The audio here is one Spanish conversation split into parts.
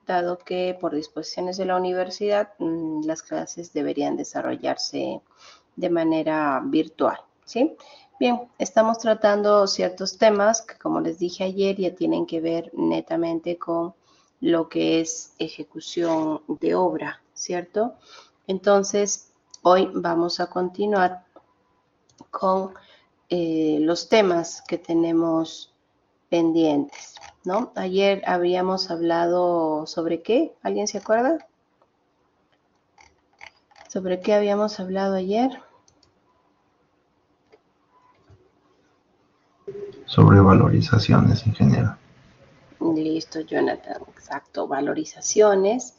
dado que por disposiciones de la universidad las clases deberían desarrollarse de manera virtual, ¿sí? Bien, estamos tratando ciertos temas que, como les dije ayer, ya tienen que ver netamente con lo que es ejecución de obra, ¿cierto? Entonces, hoy vamos a continuar con los temas que tenemos pendientes, ¿no? Ayer habíamos hablado sobre qué, ¿alguien se acuerda? ¿Sobre qué habíamos hablado ayer? Sobre valorizaciones, ingeniero. Listo, Jonathan, exacto, valorizaciones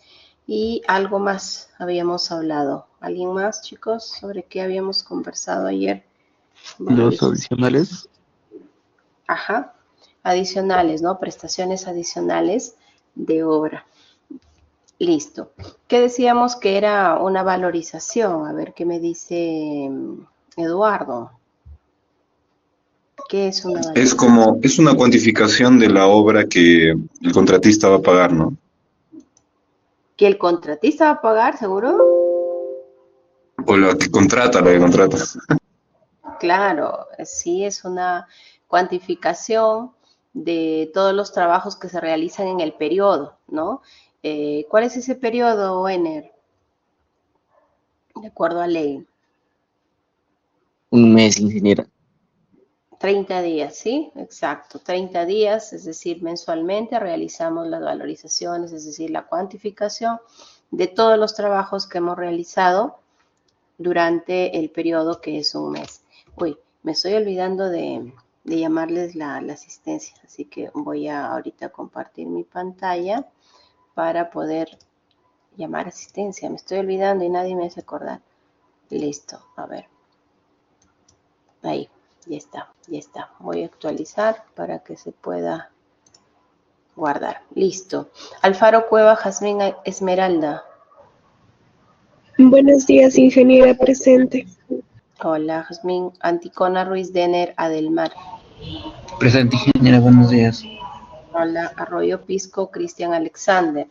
y algo más habíamos hablado. ¿Alguien más, chicos? ¿Sobre qué habíamos conversado ayer? Los adicionales. Ajá, adicionales, ¿no? Prestaciones adicionales de obra. Listo. ¿Qué decíamos que era una valorización? A ver qué me dice Eduardo. ¿Qué es una valorización? Es una cuantificación de la obra que el contratista va a pagar, ¿no? ¿Que el contratista va a pagar, seguro? O la que contrata, la que contrata. Claro, sí es una cuantificación de todos los trabajos que se realizan en el periodo, ¿no? ¿Cuál es ese periodo, Ener? De acuerdo a ley. Un mes, ingeniera. 30 días, ¿sí? Exacto, 30 días, es decir, mensualmente realizamos las valorizaciones, es decir, la cuantificación de todos los trabajos que hemos realizado durante el periodo que es un mes. Uy, me estoy olvidando de llamarles la asistencia, así que voy a ahorita compartir mi pantalla para poder llamar asistencia. Me estoy olvidando y nadie me hace acordar. Listo, a ver. Ahí, ya está, ya está. Voy a actualizar para que se pueda guardar. Listo. Alfaro Cueva, Jazmín Esmeralda. Buenos días, ingeniera presente. Hola, Jazmín. Anticona Ruiz Denner Adelmar. Presente, ingeniera, buenos días. Hola, Arroyo Pisco, Cristian Alexander.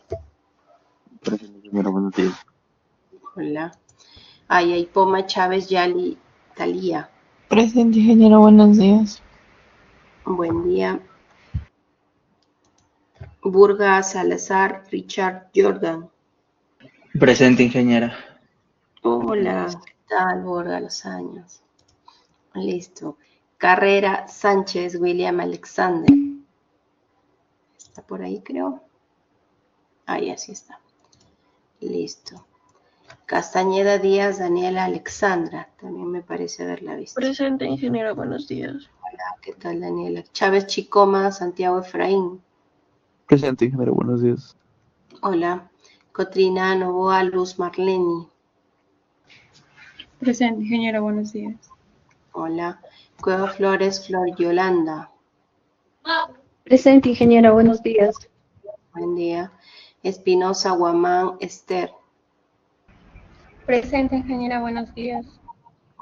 Presente, ingeniera, buenos días. Hola. Ayaipoma Chávez Yali Talía. Presente, ingeniero, buenos días. Buen día. Burga Salazar Richard Jordan. Presente, ingeniera. Hola, ¿qué tal, Burga? Los años. Listo. Carrera Sánchez William Alexander. Está por ahí, creo. Ahí, así está. Listo. Castañeda Díaz Daniela Alexandra. También me parece haberla visto. Presente, ingeniera, buenos días. Hola, ¿qué tal, Daniela? Chávez Chicoma Santiago Efraín. Presente, ingeniero, buenos días. Hola. Cotrina Novoa Luz Marleni. Presente, ingeniero, buenos días. Hola. Cueva Flores Flor Yolanda. Presente, ingeniera, buenos días. Buen día. Espinosa Guamán Esther. Presente, ingeniera, buenos días.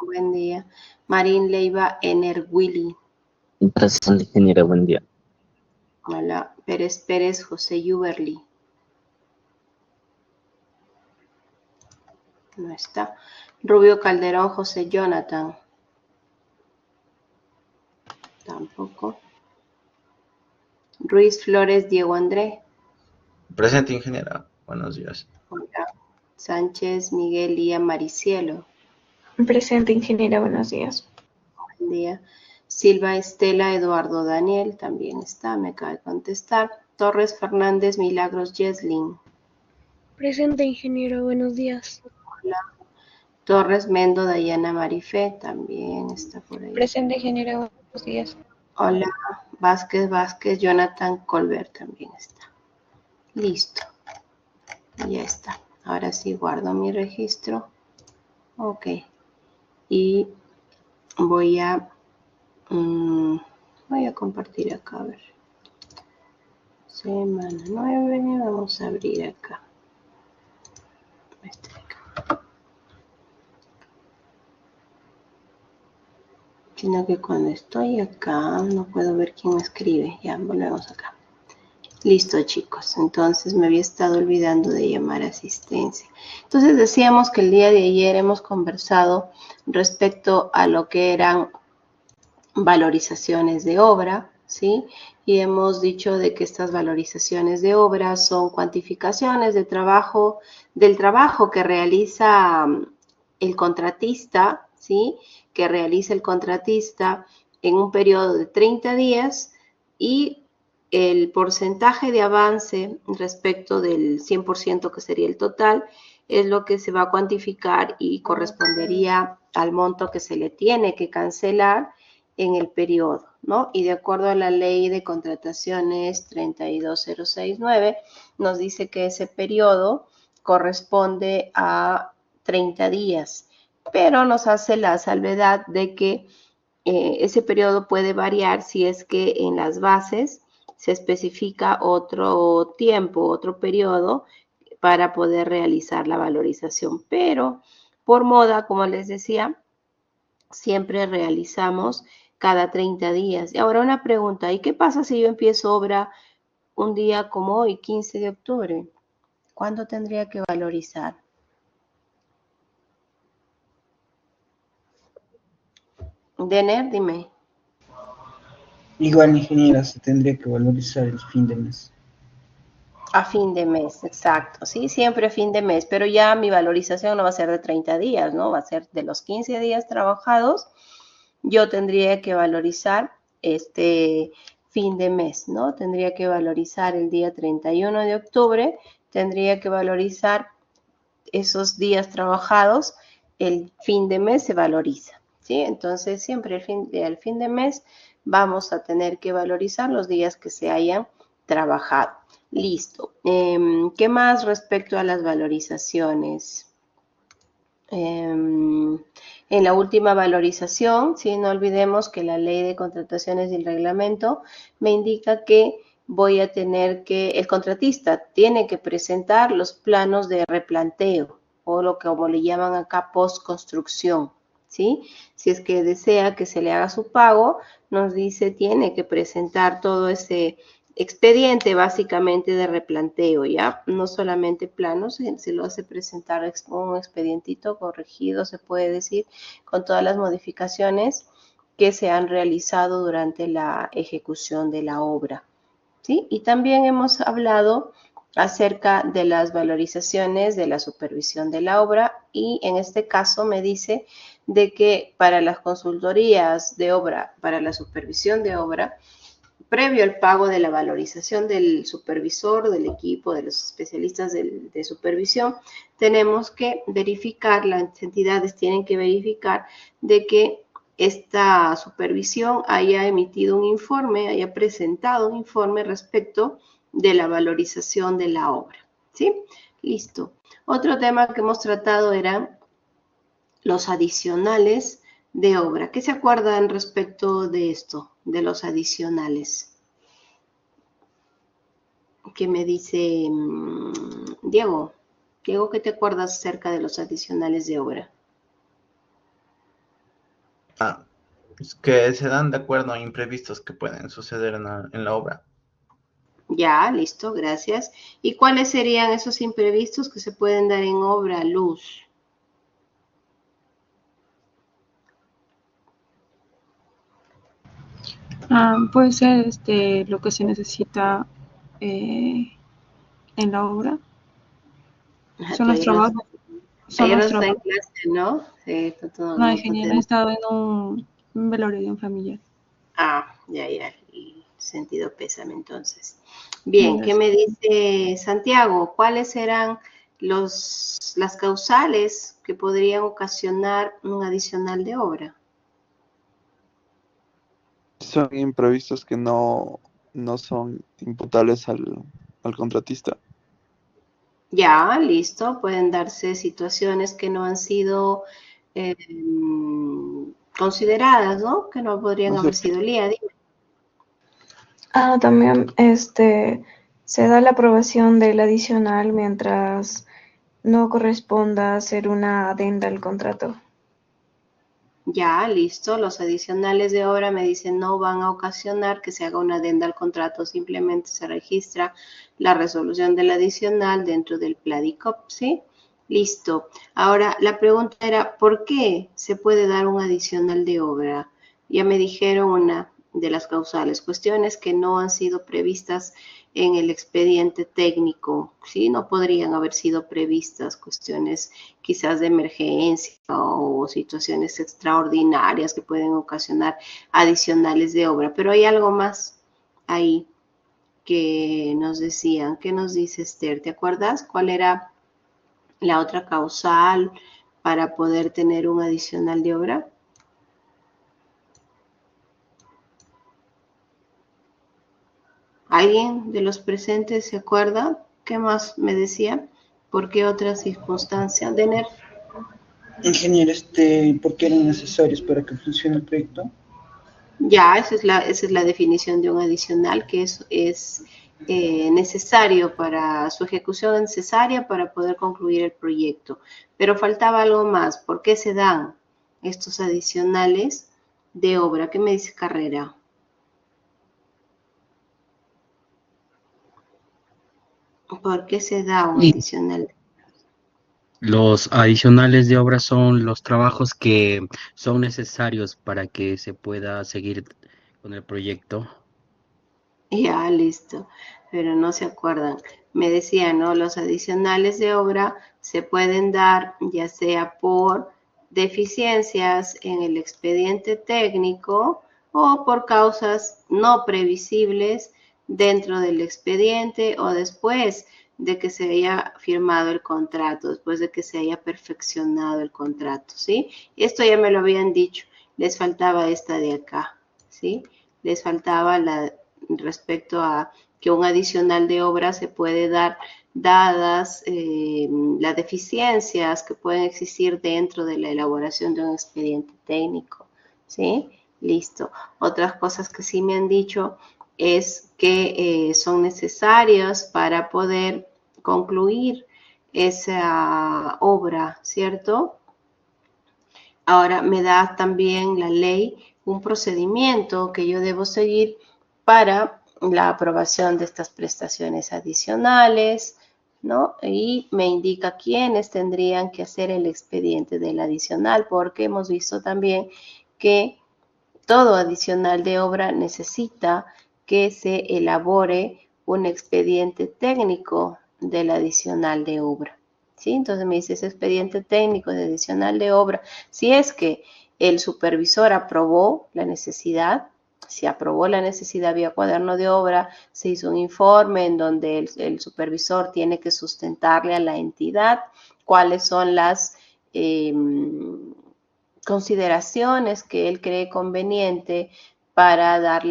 Buen día. Marín Leiva Ener Willy. Presente, ingeniera, buen día. Hola. Pérez Pérez José Yuberli. No está. Rubio Calderón José Jonathan. Tampoco. Ruiz Flores Diego André. Presente, ingeniera, buenos días. Hola. Sánchez Miguel Lía Maricielo. Presente, ingeniera, buenos días. Buen día. Silva Estela Eduardo Daniel, también está, me acaba de contestar. Torres Fernández Milagros Yeslin. Presente, ingeniero, buenos días. Hola. Torres Mendo Dayana Marifé, también está por ahí. Presente, ingeniera, buenos días. Hola. Vázquez Jonathan Colbert también está. Listo. Ya está. Ahora sí guardo mi registro. Ok. Y voy a compartir acá, a ver. Semana 9, vamos a abrir acá. Sino que cuando estoy acá no puedo ver quién me escribe. Ya, volvemos acá. Listo, chicos. Entonces me había estado olvidando de llamar a asistencia. Entonces decíamos que el día de ayer hemos conversado respecto a lo que eran valorizaciones de obra, ¿sí? Y hemos dicho de que estas valorizaciones de obra son cuantificaciones de trabajo, del trabajo que realiza el contratista, ¿sí? Que realiza el contratista en un periodo de 30 días y el porcentaje de avance respecto del 100% que sería el total es lo que se va a cuantificar y correspondería al monto que se le tiene que cancelar en el periodo, ¿no? Y de acuerdo a la ley de contrataciones 32069, nos dice que ese periodo corresponde a 30 días, pero nos hace la salvedad de que ese periodo puede variar si es que en las bases se especifica otro tiempo, otro periodo para poder realizar la valorización. Pero por moda, como les decía, siempre realizamos cada 30 días. Y ahora una pregunta, ¿y qué pasa si yo empiezo obra un día como hoy, 15 de octubre? ¿Cuándo tendría que valorizar? Denner, dime. Igual, ingeniera, se tendría que valorizar el fin de mes. A fin de mes, exacto, ¿sí? Siempre a fin de mes, pero ya mi valorización no va a ser de 30 días, ¿no? Va a ser de los 15 días trabajados, yo tendría que valorizar este fin de mes, ¿no? Tendría que valorizar el día 31 de octubre, tendría que valorizar esos días trabajados, el fin de mes se valoriza, ¿sí? Entonces, siempre al fin de mes vamos a tener que valorizar los días que se hayan trabajado. Listo. ¿Qué más respecto a las valorizaciones? En la última valorización, ¿sí? No olvidemos que la ley de contrataciones y el reglamento me indica que voy a tener que, el contratista tiene que presentar los planos de replanteo o lo que como le llaman acá postconstrucción, ¿sí? Si es que desea que se le haga su pago, nos dice tiene que presentar todo ese expediente básicamente de replanteo, ¿ya? No solamente planos, se lo hace presentar un expedientito corregido, se puede decir, con todas las modificaciones que se han realizado durante la ejecución de la obra, ¿sí? Y también hemos hablado acerca de las valorizaciones de la supervisión de la obra y en este caso me dice de que para las consultorías de obra, para la supervisión de obra, previo al pago de la valorización del supervisor, del equipo, de los especialistas de supervisión, tenemos que verificar, las entidades tienen que verificar de que esta supervisión haya emitido un informe, haya presentado un informe respecto de la valorización de la obra, ¿sí? Listo. Otro tema que hemos tratado era los adicionales de obra. ¿Qué se acuerdan respecto de esto, de los adicionales? ¿Qué me dice Diego? Diego, ¿qué te acuerdas acerca de los adicionales de obra? Es que se dan de acuerdo a imprevistos que pueden suceder en la obra. Ya, listo, gracias. ¿Y cuáles serían esos imprevistos que se pueden dar en obra, Luz? Puede ser lo que se necesita en la obra. Son los trabajos. Ayer no está en clase, ¿no? Sí, está todo, No, ingeniero, he estado en un velorio de un familiar. Ya, y sentido pésame entonces. Bien, ¿qué me dice Santiago? ¿Cuáles serán las causales que podrían ocasionar un adicional de obra? Son imprevistos que no son imputables al contratista. Ya, listo. Pueden darse situaciones que no han sido consideradas, ¿no? Que no podrían haber sido el día. También se da la aprobación del adicional mientras no corresponda hacer una adenda al contrato. Ya, listo. Los adicionales de obra me dicen no van a ocasionar que se haga una adenda al contrato, simplemente se registra la resolución del adicional dentro del PLADICOP, ¿sí? Listo. Ahora, la pregunta era, ¿por qué se puede dar un adicional de obra? Ya me dijeron una de las causales, cuestiones que no han sido previstas en el expediente técnico, ¿sí? No podrían haber sido previstas cuestiones quizás de emergencia o situaciones extraordinarias que pueden ocasionar adicionales de obra. Pero hay algo más ahí que nos decían. ¿Qué nos dice Esther? ¿Te acuerdas cuál era la otra causal para poder tener un adicional de obra? ¿Alguien de los presentes se acuerda? ¿Qué más me decía? ¿Por qué otra circunstancia? Denner. Ingeniero, ¿por qué eran necesarios para que funcione el proyecto? Ya, esa es la definición de un adicional, que es necesario para su ejecución, necesaria para poder concluir el proyecto. Pero faltaba algo más. ¿Por qué se dan estos adicionales de obra? ¿Qué me dice Carrera? ¿Por qué se da un adicional? Los adicionales de obra son los trabajos que son necesarios para que se pueda seguir con el proyecto. Ya, listo. Pero no se acuerdan. Me decían, ¿no? Los adicionales de obra se pueden dar ya sea por deficiencias en el expediente técnico o por causas no previsibles dentro del expediente o después de que se haya firmado el contrato, después de que se haya perfeccionado el contrato, ¿sí? Esto ya me lo habían dicho, les faltaba esta de acá, ¿sí? Les faltaba la respecto a que un adicional de obra se puede dar dadas las deficiencias que pueden existir dentro de la elaboración de un expediente técnico, ¿sí? Listo. Otras cosas que sí me han dicho es que son necesarias para poder concluir esa obra, ¿cierto? Ahora me da también la ley un procedimiento que yo debo seguir para la aprobación de estas prestaciones adicionales, ¿no? Y me indica quiénes tendrían que hacer el expediente del adicional, porque hemos visto también que todo adicional de obra necesita que se elabore un expediente técnico del adicional de obra, ¿sí? Entonces me dice ese expediente técnico de adicional de obra, si es que el supervisor aprobó la necesidad, si aprobó la necesidad vía cuaderno de obra, se hizo un informe en donde el supervisor tiene que sustentarle a la entidad cuáles son las consideraciones que él cree conveniente para dar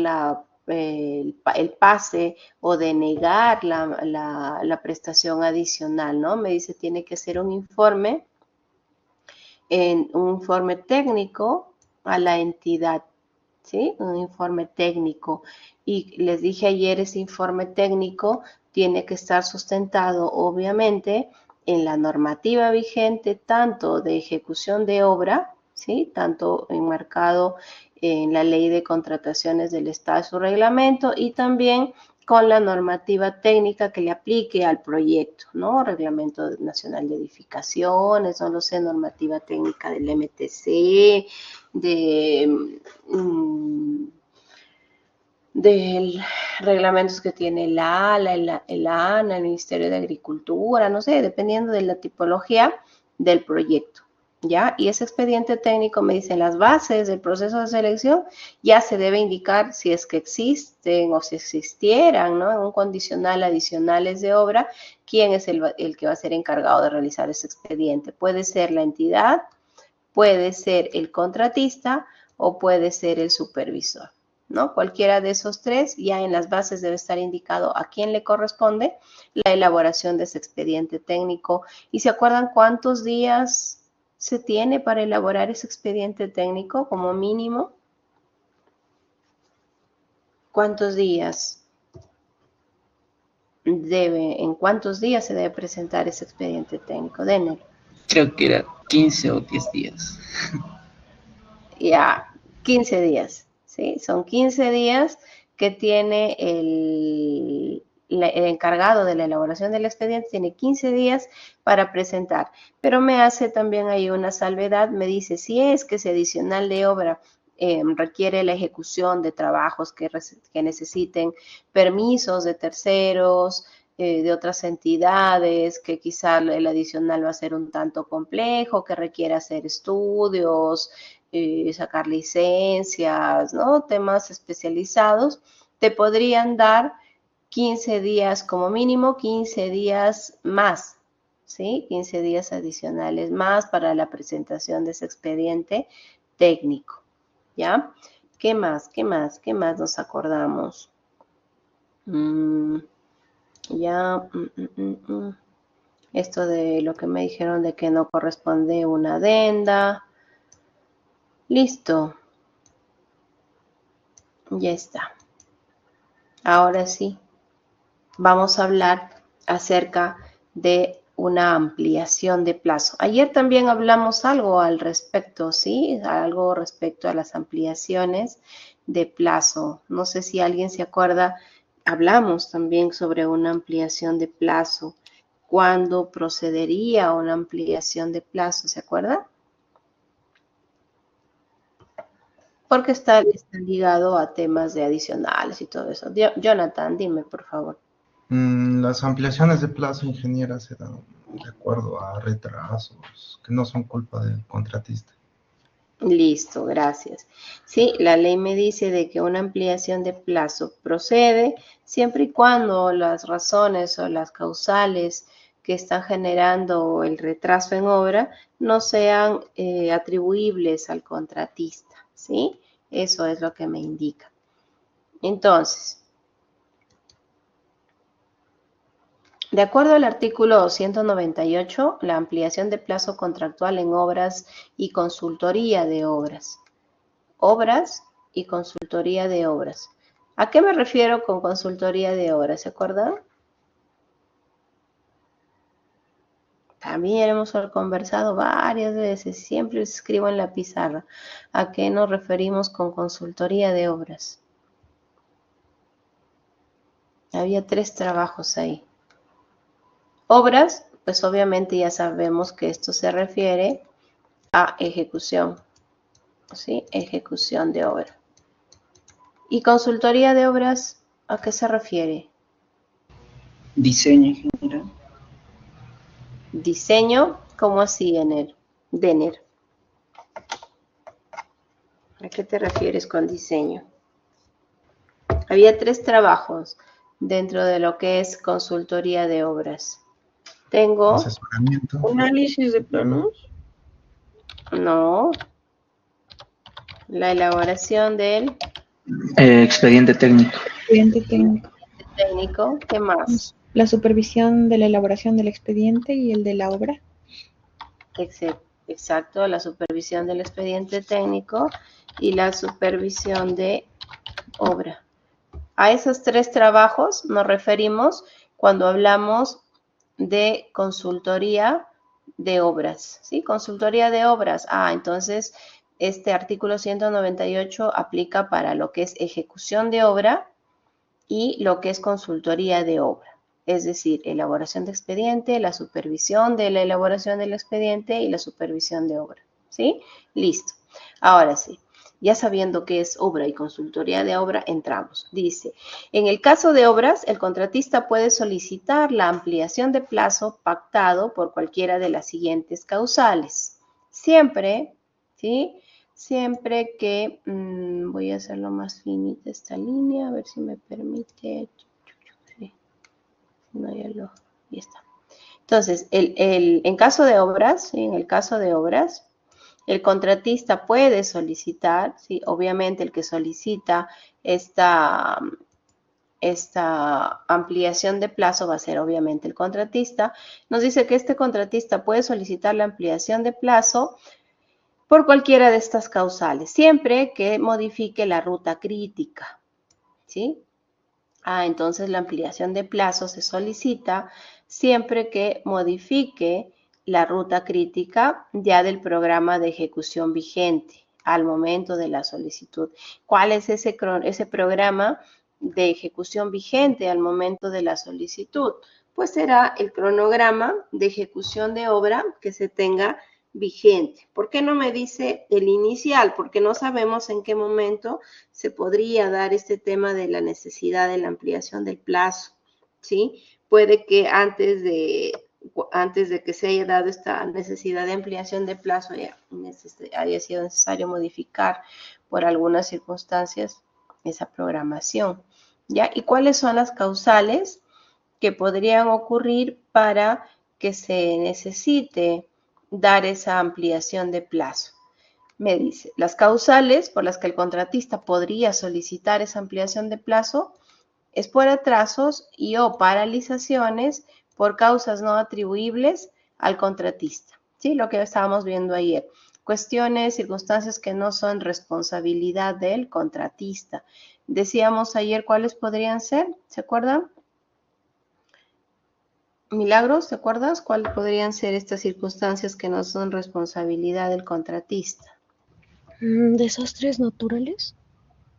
el pase o denegar la prestación adicional, ¿no? Me dice, tiene que ser un informe técnico a la entidad, ¿sí? Un informe técnico. Y les dije ayer, ese informe técnico tiene que estar sustentado, obviamente, en la normativa vigente, tanto de ejecución de obra, ¿sí? Tanto enmarcado en la ley de contrataciones del Estado y su reglamento, y también con la normativa técnica que le aplique al proyecto, ¿no? Reglamento Nacional de Edificaciones, no lo sé, normativa técnica del MTC, de reglamentos que tiene el ALA, el ANA, el Ministerio de Agricultura, no sé, dependiendo de la tipología del proyecto, ¿ya? Y ese expediente técnico me dice las bases del proceso de selección, ya se debe indicar si es que existen o si existieran, ¿no? En un condicional adicionales de obra, quién es el que va a ser encargado de realizar ese expediente. Puede ser la entidad, puede ser el contratista o puede ser el supervisor, ¿no? Cualquiera de esos tres, ya en las bases debe estar indicado a quién le corresponde la elaboración de ese expediente técnico. ¿Y se acuerdan cuántos días se tiene para elaborar ese expediente técnico como mínimo? ¿Cuántos días en cuántos días se debe presentar ese expediente técnico? Denner. Creo que era 15 o 10 días. Ya, 15 días, ¿sí? Son 15 días que tiene el encargado de la elaboración del expediente, tiene 15 días para presentar. Pero me hace también ahí una salvedad, me dice, si es que ese adicional de obra requiere la ejecución de trabajos que necesiten permisos de terceros, de otras entidades, que quizá el adicional va a ser un tanto complejo, que requiere hacer estudios, sacar licencias, ¿no? Temas especializados, te podrían dar 15 días como mínimo, 15 días más, ¿sí? 15 días adicionales más para la presentación de ese expediente técnico, ¿ya? ¿Qué más? ¿Qué más? ¿Qué más nos acordamos? Esto de lo que me dijeron de que no corresponde una adenda. Listo. Ya está. Ahora sí, vamos a hablar acerca de una ampliación de plazo. Ayer también hablamos algo al respecto, ¿sí? Algo respecto a las ampliaciones de plazo. No sé si alguien se acuerda, hablamos también sobre una ampliación de plazo. ¿Cuándo procedería una ampliación de plazo? ¿Se acuerda? Porque está ligado a temas de adicionales y todo eso. Jonathan, dime, por favor. Las ampliaciones de plazo, ingeniera, se dan de acuerdo a retrasos que no son culpa del contratista. Listo, gracias. Sí, la ley me dice de que una ampliación de plazo procede siempre y cuando las razones o las causales que están generando el retraso en obra no sean atribuibles al contratista, ¿sí? Eso es lo que me indica. Entonces, de acuerdo al artículo 198, la ampliación de plazo contractual en obras y consultoría de obras. Obras y consultoría de obras. ¿A qué me refiero con consultoría de obras? ¿Se acuerdan? También hemos conversado varias veces, siempre escribo en la pizarra. ¿A qué nos referimos con consultoría de obras? Había 3 trabajos ahí. Obras, pues obviamente ya sabemos que esto se refiere a ejecución, ¿sí? Ejecución de obra. ¿Y consultoría de obras a qué se refiere? Diseño, ingeniera. Diseño, ¿cómo así, Denner? ¿A qué te refieres con diseño? Había 3 trabajos dentro de lo que es consultoría de obras. Tengo... Asesoramiento. ¿Análisis de planos? No. La elaboración del... Expediente técnico. Expediente técnico. técnico. ¿Qué más? La supervisión de la elaboración del expediente y el de la obra. Exacto, la supervisión del expediente técnico y la supervisión de obra. A esos 3 trabajos nos referimos cuando hablamos de consultoría de obras, ¿sí? Consultoría de obras. Entonces, este artículo 198 aplica para lo que es ejecución de obra y lo que es consultoría de obra. Es decir, elaboración de expediente, la supervisión de la elaboración del expediente y la supervisión de obra, ¿sí? Listo. Ahora sí. Ya sabiendo qué es obra y consultoría de obra, entramos. Dice, en el caso de obras, el contratista puede solicitar la ampliación de plazo pactado por cualquiera de las siguientes causales. Siempre, ¿sí? Siempre que, voy a hacerlo más finita esta línea, a ver si me permite. Sí. No, ya está. Entonces, en caso de obras, ¿sí? En el caso de obras, el contratista puede solicitar, ¿sí? Obviamente el que solicita esta ampliación de plazo va a ser obviamente el contratista. Nos dice que este contratista puede solicitar la ampliación de plazo por cualquiera de estas causales, siempre que modifique la ruta crítica, ¿sí? Entonces la ampliación de plazo se solicita siempre que modifique la ruta crítica ya del programa de ejecución vigente. al momento de la solicitud. ¿Cuál es ese programa de ejecución vigente al momento de la solicitud? Pues será el cronograma de ejecución de obra que se tenga vigente. ¿Por qué no me dice el inicial? Porque no sabemos en qué momento se podría dar este tema de la necesidad de la ampliación del plazo, ¿sí? Puede que antes de que se haya dado esta necesidad de ampliación de plazo haya sido necesario modificar por algunas circunstancias esa programación, ¿ya? ¿Y cuáles son las causales que podrían ocurrir para que se necesite dar esa ampliación de plazo? Me dice, las causales por las que el contratista podría solicitar esa ampliación de plazo es por atrasos y o paralizaciones por causas no atribuibles al contratista, ¿sí? Lo que estábamos viendo ayer. Cuestiones, circunstancias que no son responsabilidad del contratista. Decíamos ayer cuáles podrían ser, ¿se acuerdan? Milagros, ¿te acuerdas? ¿Cuáles podrían ser estas circunstancias que no son responsabilidad del contratista? ¿Desastres naturales?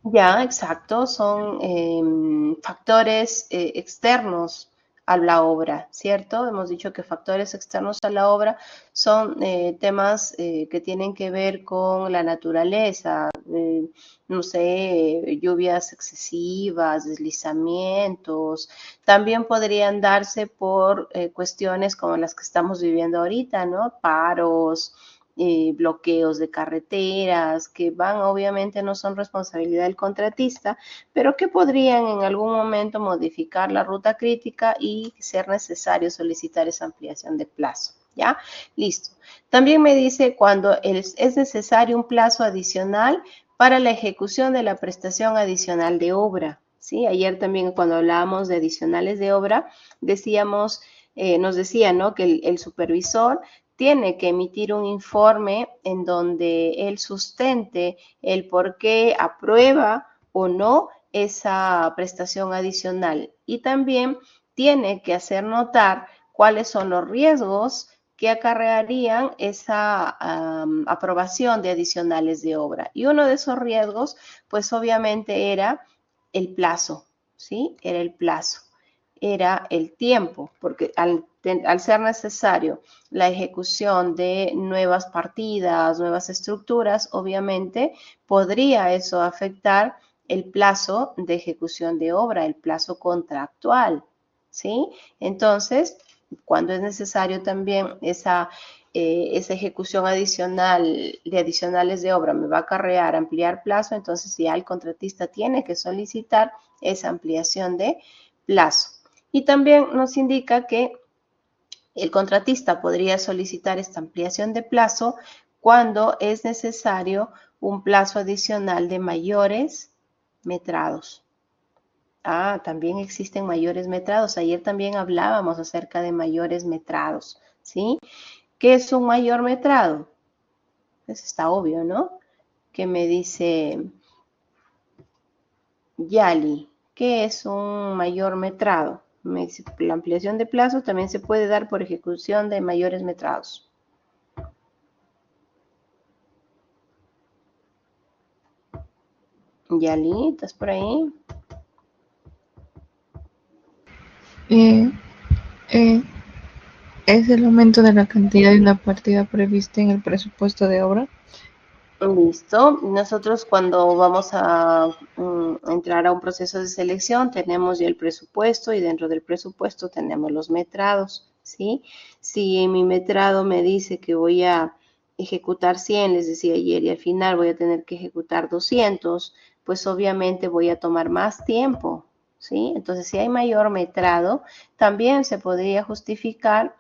Ya, exacto, son factores externos a la obra, ¿cierto? Hemos dicho que factores externos a la obra son temas que tienen que ver con la naturaleza, no sé, lluvias excesivas, deslizamientos. También podrían darse por cuestiones como las que estamos viviendo ahorita, ¿no? Paros, bloqueos de carreteras, que van, obviamente no son responsabilidad del contratista, pero que podrían en algún momento modificar la ruta crítica y ser necesario solicitar esa ampliación de plazo, ¿ya? Listo. También me dice cuando es necesario un plazo adicional para la ejecución de la prestación adicional de obra, ¿sí? Ayer también cuando hablábamos de adicionales de obra, decíamos, nos decía, ¿no? Que el supervisor tiene que emitir un informe en donde él sustente el por qué aprueba o no esa prestación adicional. Y también tiene que hacer notar cuáles son los riesgos que acarrearían esa aprobación de adicionales de obra. Y uno de esos riesgos, pues obviamente era el plazo, ¿sí? Era el plazo, era el tiempo, porque al ser necesario la ejecución de nuevas partidas, nuevas estructuras, obviamente podría eso afectar el plazo de ejecución de obra, el plazo contractual, ¿sí? Entonces, cuando es necesario también esa ejecución adicional de adicionales de obra me va a acarrear ampliar plazo, entonces ya el contratista tiene que solicitar esa ampliación de plazo. Y también nos indica que el contratista podría solicitar esta ampliación de plazo cuando es necesario un plazo adicional de mayores metrados. También existen mayores metrados. Ayer también hablábamos acerca de mayores metrados, ¿sí? ¿Qué es un mayor metrado? Eso está obvio, ¿no? Que me dice Yali, ¿qué es un mayor metrado? La ampliación de plazo también se puede dar por ejecución de mayores metrados. Yali, ¿estás por ahí? ¿Es el aumento de la cantidad de una partida prevista en el presupuesto de obra? Listo. Nosotros cuando vamos a entrar a un proceso de selección tenemos ya el presupuesto y dentro del presupuesto tenemos los metrados, ¿sí? Si mi metrado me dice que voy a ejecutar 100, les decía ayer, y al final voy a tener que ejecutar 200, pues obviamente voy a tomar más tiempo, ¿sí? Entonces, si hay mayor metrado, también se podría justificar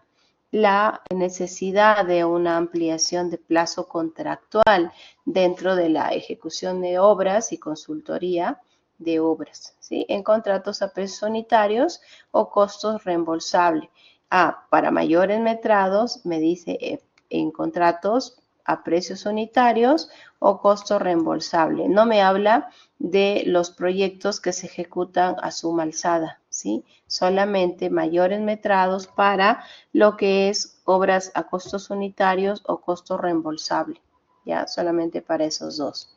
la necesidad de una ampliación de plazo contractual dentro de la ejecución de obras y consultoría de obras, ¿sí? En contratos a precios unitarios o costos reembolsables. Para mayores metrados, me dice en contratos a precios unitarios o costo reembolsable. No me habla de los proyectos que se ejecutan a suma alzada, ¿sí? Solamente mayores metrados para lo que es obras a costos unitarios o costo reembolsable. ya solamente para esos dos.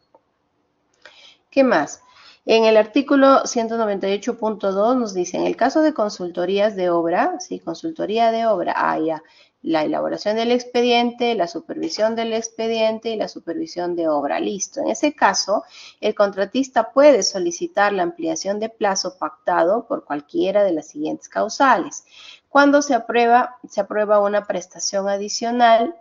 ¿Qué más? En el artículo 198.2 nos dice, en el caso de consultorías de obra, sí, consultoría de obra, ya, la elaboración del expediente, la supervisión del expediente y la supervisión de obra. Listo. En ese caso, el contratista puede solicitar la ampliación de plazo pactado por cualquiera de las siguientes causales. Cuando se aprueba una prestación adicional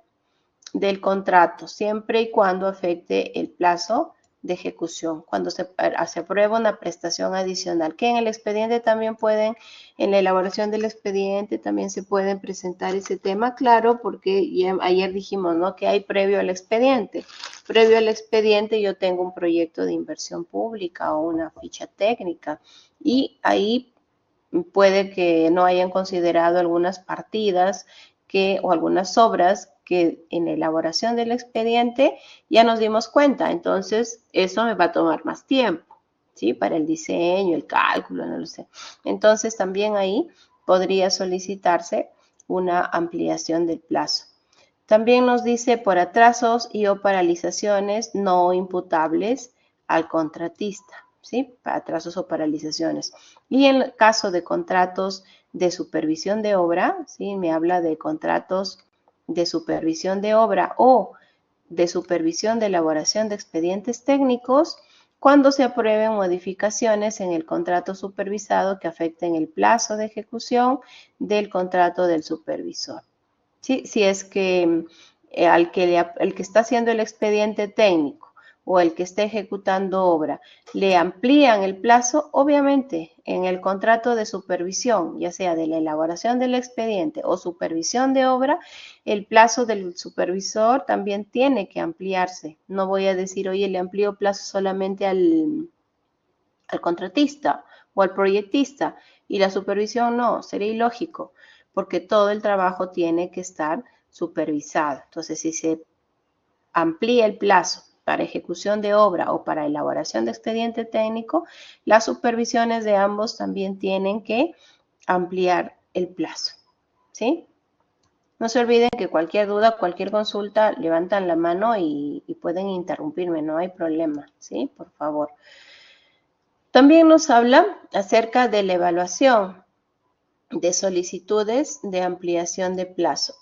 del contrato, siempre y cuando afecte el plazo de ejecución, cuando se aprueba una prestación adicional, que en el expediente también pueden, en la elaboración del expediente también se pueden presentar ese tema, claro, porque ya ayer dijimos, ¿no?, que hay previo al expediente. Previo al expediente yo tengo un proyecto de inversión pública o una ficha técnica y ahí puede que no hayan considerado algunas partidas o algunas obras que en la elaboración del expediente ya nos dimos cuenta. Entonces, eso me va a tomar más tiempo, ¿sí? Para el diseño, el cálculo, no lo sé. Entonces, también ahí podría solicitarse una ampliación del plazo. También nos dice por atrasos y o paralizaciones no imputables al contratista, ¿sí? Atrasos o paralizaciones. Y en el caso de contratos de supervisión de obra, ¿sí? Me habla de contratos de supervisión de obra o de supervisión de elaboración de expedientes técnicos, cuando se aprueben modificaciones en el contrato supervisado que afecten el plazo de ejecución del contrato del supervisor. ¿Sí? Si es que el que está haciendo el expediente técnico o el que esté ejecutando obra le amplían el plazo, obviamente en el contrato de supervisión, ya sea de la elaboración del expediente o supervisión de obra, el plazo del supervisor también tiene que ampliarse. No voy a decir, oye, le amplío plazo solamente al contratista o al proyectista y la supervisión no, sería ilógico, porque todo el trabajo tiene que estar supervisado. Entonces, si se amplía el plazo para ejecución de obra o para elaboración de expediente técnico, las supervisiones de ambos también tienen que ampliar el plazo, ¿sí? No se olviden que cualquier duda, cualquier consulta, levantan la mano y pueden interrumpirme, no hay problema, ¿sí? Por favor. También nos habla acerca de la evaluación de solicitudes de ampliación de plazo.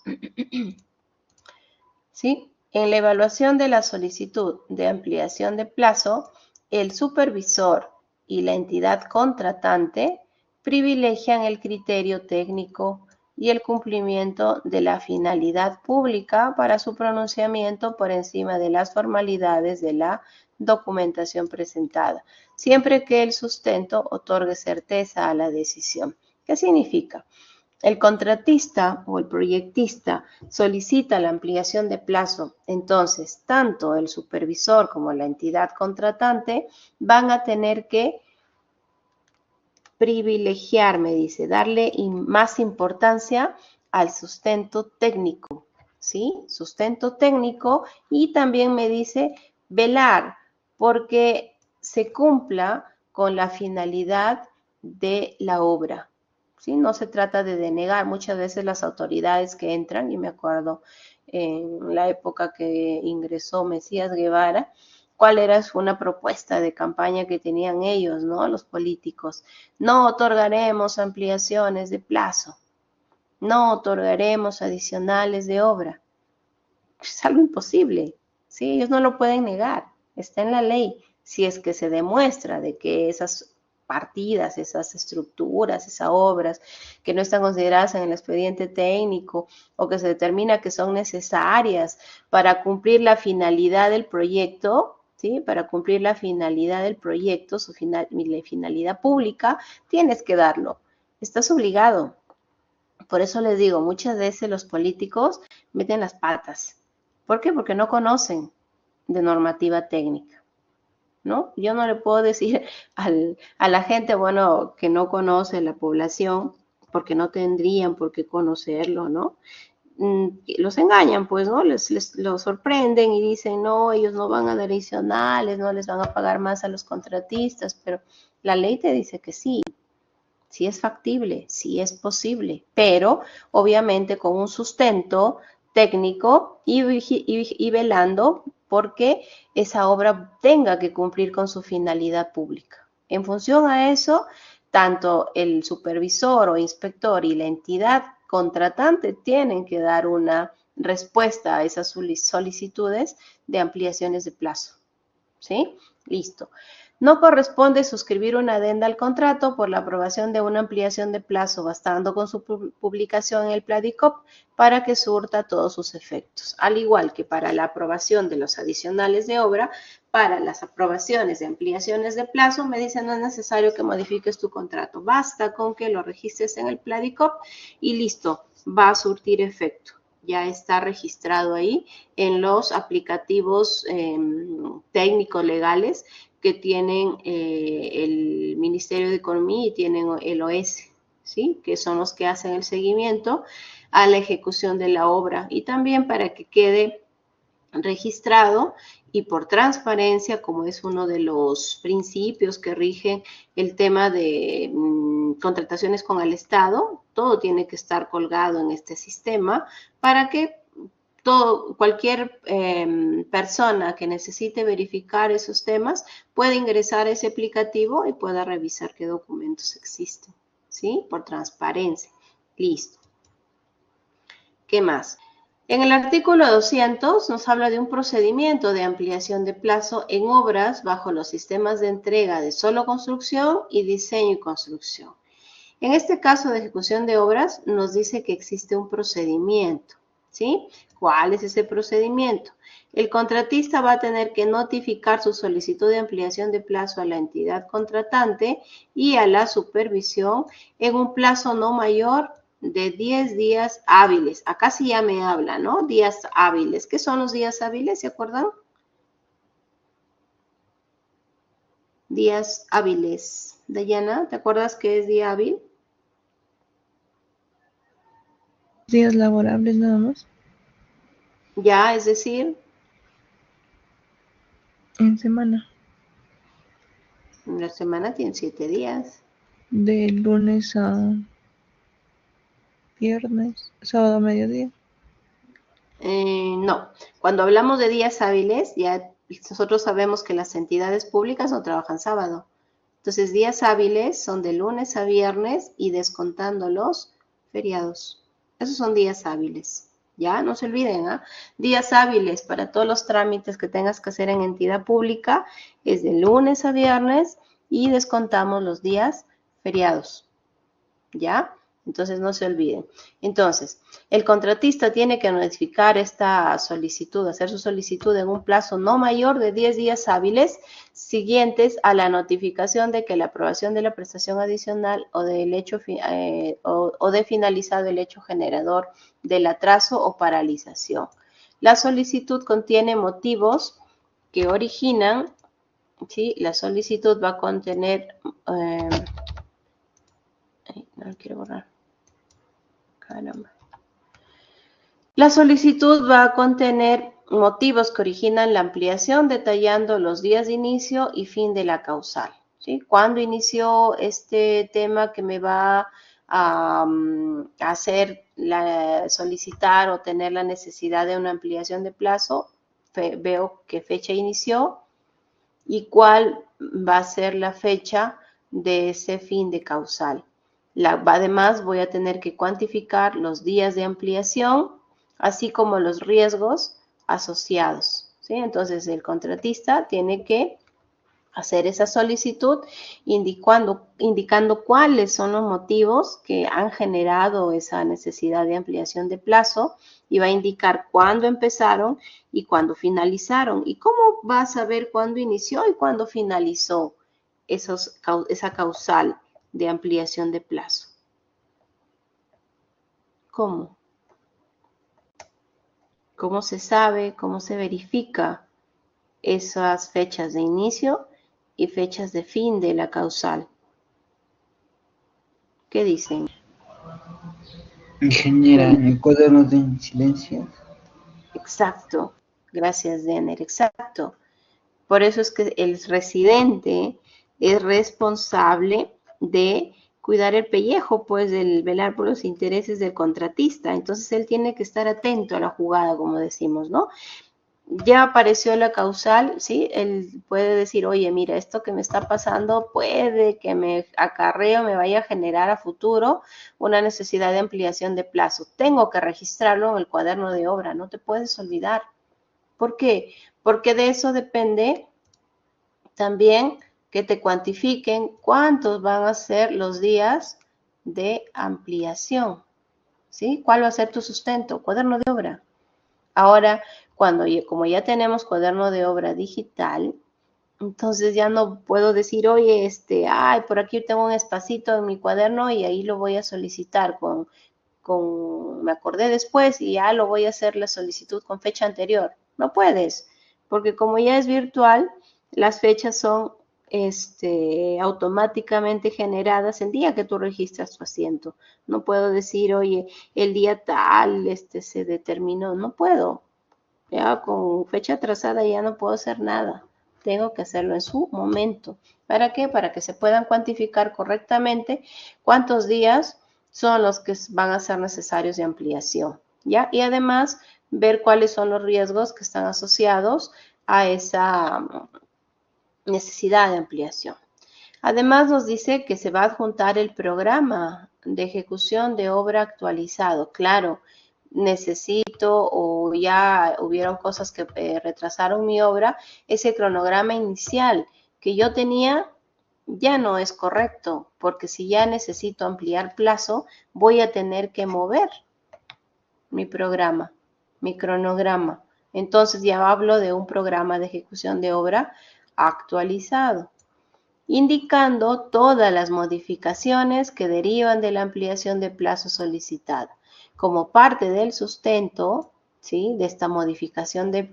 ¿Sí? En la evaluación de la solicitud de ampliación de plazo, el supervisor y la entidad contratante privilegian el criterio técnico y el cumplimiento de la finalidad pública para su pronunciamiento por encima de las formalidades de la documentación presentada, siempre que el sustento otorgue certeza a la decisión. ¿Qué significa? El contratista o el proyectista solicita la ampliación de plazo, entonces tanto el supervisor como la entidad contratante van a tener que privilegiar, me dice, darle más importancia al sustento técnico, ¿sí? Sustento técnico, y también me dice velar porque se cumpla con la finalidad de la obra. ¿Sí? No se trata de denegar. Muchas veces las autoridades que entran, y me acuerdo en la época que ingresó Mesías Guevara, cuál era una propuesta de campaña que tenían ellos, ¿no? Los políticos. No otorgaremos ampliaciones de plazo, no otorgaremos adicionales de obra. Es algo imposible, ¿sí? Ellos no lo pueden negar, está en la ley. Si es que se demuestra de que esas partidas, esas estructuras, esas obras que no están consideradas en el expediente técnico o que se determina que son necesarias para cumplir la finalidad del proyecto, ¿sí? Para cumplir la finalidad del proyecto, la finalidad pública, tienes que darlo. Estás obligado. Por eso les digo, muchas veces los políticos meten las patas. ¿Por qué? Porque no conocen de normativa técnica, ¿no? Yo no le puedo decir a la gente, bueno, que no conoce la población, porque no tendrían por qué conocerlo, ¿no? Los engañan, pues, ¿no? Los sorprenden y dicen, no, ellos no van a dar adicionales, no les van a pagar más a los contratistas, pero la ley te dice que sí es factible, sí es posible, pero obviamente con un sustento técnico y velando porque esa obra tenga que cumplir con su finalidad pública. En función a eso, tanto el supervisor o inspector y la entidad contratante tienen que dar una respuesta a esas solicitudes de ampliaciones de plazo. ¿Sí? Listo. No corresponde suscribir una adenda al contrato por la aprobación de una ampliación de plazo, bastando con su publicación en el Pladicop para que surta todos sus efectos. Al igual que para la aprobación de los adicionales de obra, para las aprobaciones de ampliaciones de plazo, me dicen no es necesario que modifiques tu contrato. Basta con que lo registres en el Pladicop y listo, va a surtir efecto. Ya está registrado ahí en los aplicativos técnicos legales que tienen el Ministerio de Economía y tienen el OS, ¿sí? Que son los que hacen el seguimiento a la ejecución de la obra y también para que quede registrado y por transparencia, como es uno de los principios que rigen el tema de contrataciones con el Estado, todo tiene que estar colgado en este sistema para que cualquier persona que necesite verificar esos temas pueda ingresar a ese aplicativo y pueda revisar qué documentos existen, ¿sí? Por transparencia. Listo. ¿Qué más? En el artículo 200 nos habla de un procedimiento de ampliación de plazo en obras bajo los sistemas de entrega de solo construcción y diseño y construcción. En este caso de ejecución de obras nos dice que existe un procedimiento, ¿sí? ¿Cuál es ese procedimiento? El contratista va a tener que notificar su solicitud de ampliación de plazo a la entidad contratante y a la supervisión en un plazo no mayor de 10 días hábiles. Acá sí ya me habla, ¿no? Días hábiles. ¿Qué son los días hábiles? ¿Se acuerdan? Días hábiles. Dayana, ¿te acuerdas qué es día hábil? Días laborables nada más. Ya, es decir, En semana. la semana tiene 7 días. De lunes a viernes, sábado a mediodía. No, cuando hablamos de días hábiles, ya nosotros sabemos que las entidades públicas no trabajan sábado. Entonces, días hábiles son de lunes a viernes y descontando los feriados. Esos son días hábiles. Ya, no se olviden, ¿ah? Días hábiles para todos los trámites que tengas que hacer en entidad pública es de lunes a viernes y descontamos los días feriados. ¿Ya? Entonces, no se olviden. Entonces, el contratista tiene que notificar esta solicitud, hacer su solicitud en un plazo no mayor de 10 días hábiles siguientes a la notificación de que la aprobación de la prestación adicional o del hecho o de finalizado el hecho generador del atraso o paralización. La solicitud contiene motivos que originan, ¿sí? La solicitud va a contener, no lo quiero borrar. Caramba. La solicitud va a contener motivos que originan la ampliación, detallando los días de inicio y fin de la causal, ¿sí? ¿Cuándo inició este tema que me va a hacer solicitar o tener la necesidad de una ampliación de plazo? Veo qué fecha inició y cuál va a ser la fecha de ese fin de causal. Además, voy a tener que cuantificar los días de ampliación, así como los riesgos asociados, ¿sí? Entonces, el contratista tiene que hacer esa solicitud indicando cuáles son los motivos que han generado esa necesidad de ampliación de plazo y va a indicar cuándo empezaron y cuándo finalizaron. ¿Y cómo va a saber cuándo inició y cuándo finalizó esa causal de ampliación de plazo? ¿Cómo? ¿Cómo se sabe, cómo se verifica esas fechas de inicio y fechas de fin de la causal? ¿Qué dicen? Ingeniera, en el cuaderno de incidencias. Exacto. Gracias, Denner. Exacto. Por eso es que el residente es responsable de cuidar el pellejo, pues, del velar por los intereses del contratista. Entonces, él tiene que estar atento a la jugada, como decimos, ¿no? ya apareció la causal, ¿sí? Él puede decir, oye, mira, esto que me está pasando puede que me acarree o me vaya a generar a futuro una necesidad de ampliación de plazo. Tengo que registrarlo en el cuaderno de obra, no te puedes olvidar. ¿Por qué? Porque de eso depende también que te cuantifiquen cuántos van a ser los días de ampliación, ¿sí? ¿Cuál va a ser tu sustento? Cuaderno de obra. Ahora, como ya tenemos cuaderno de obra digital, entonces ya no puedo decir, oye, ay, por aquí tengo un espacito en mi cuaderno y ahí lo voy a solicitar me acordé después y ya lo voy a hacer la solicitud con fecha anterior. No puedes, porque como ya es virtual, las fechas son automáticamente generadas el día que tú registras tu asiento. No puedo decir, oye, el día tal, se determinó. No puedo. Ya con fecha trazada ya no puedo hacer nada. Tengo que hacerlo en su momento. ¿Para qué? Para que se puedan cuantificar correctamente cuántos días son los que van a ser necesarios de ampliación, ¿ya? Y además, ver cuáles son los riesgos que están asociados a esa necesidad de ampliación. Además, nos dice que se va a adjuntar el programa de ejecución de obra actualizado. Claro, necesito o ya hubieron cosas que retrasaron mi obra, ese cronograma inicial que yo tenía ya no es correcto, porque si ya necesito ampliar plazo, voy a tener que mover mi programa, mi cronograma. Entonces ya hablo de un programa de ejecución de obra actualizado, indicando todas las modificaciones que derivan de la ampliación de plazo solicitada. Como parte del sustento, ¿sí?, de esta modificación del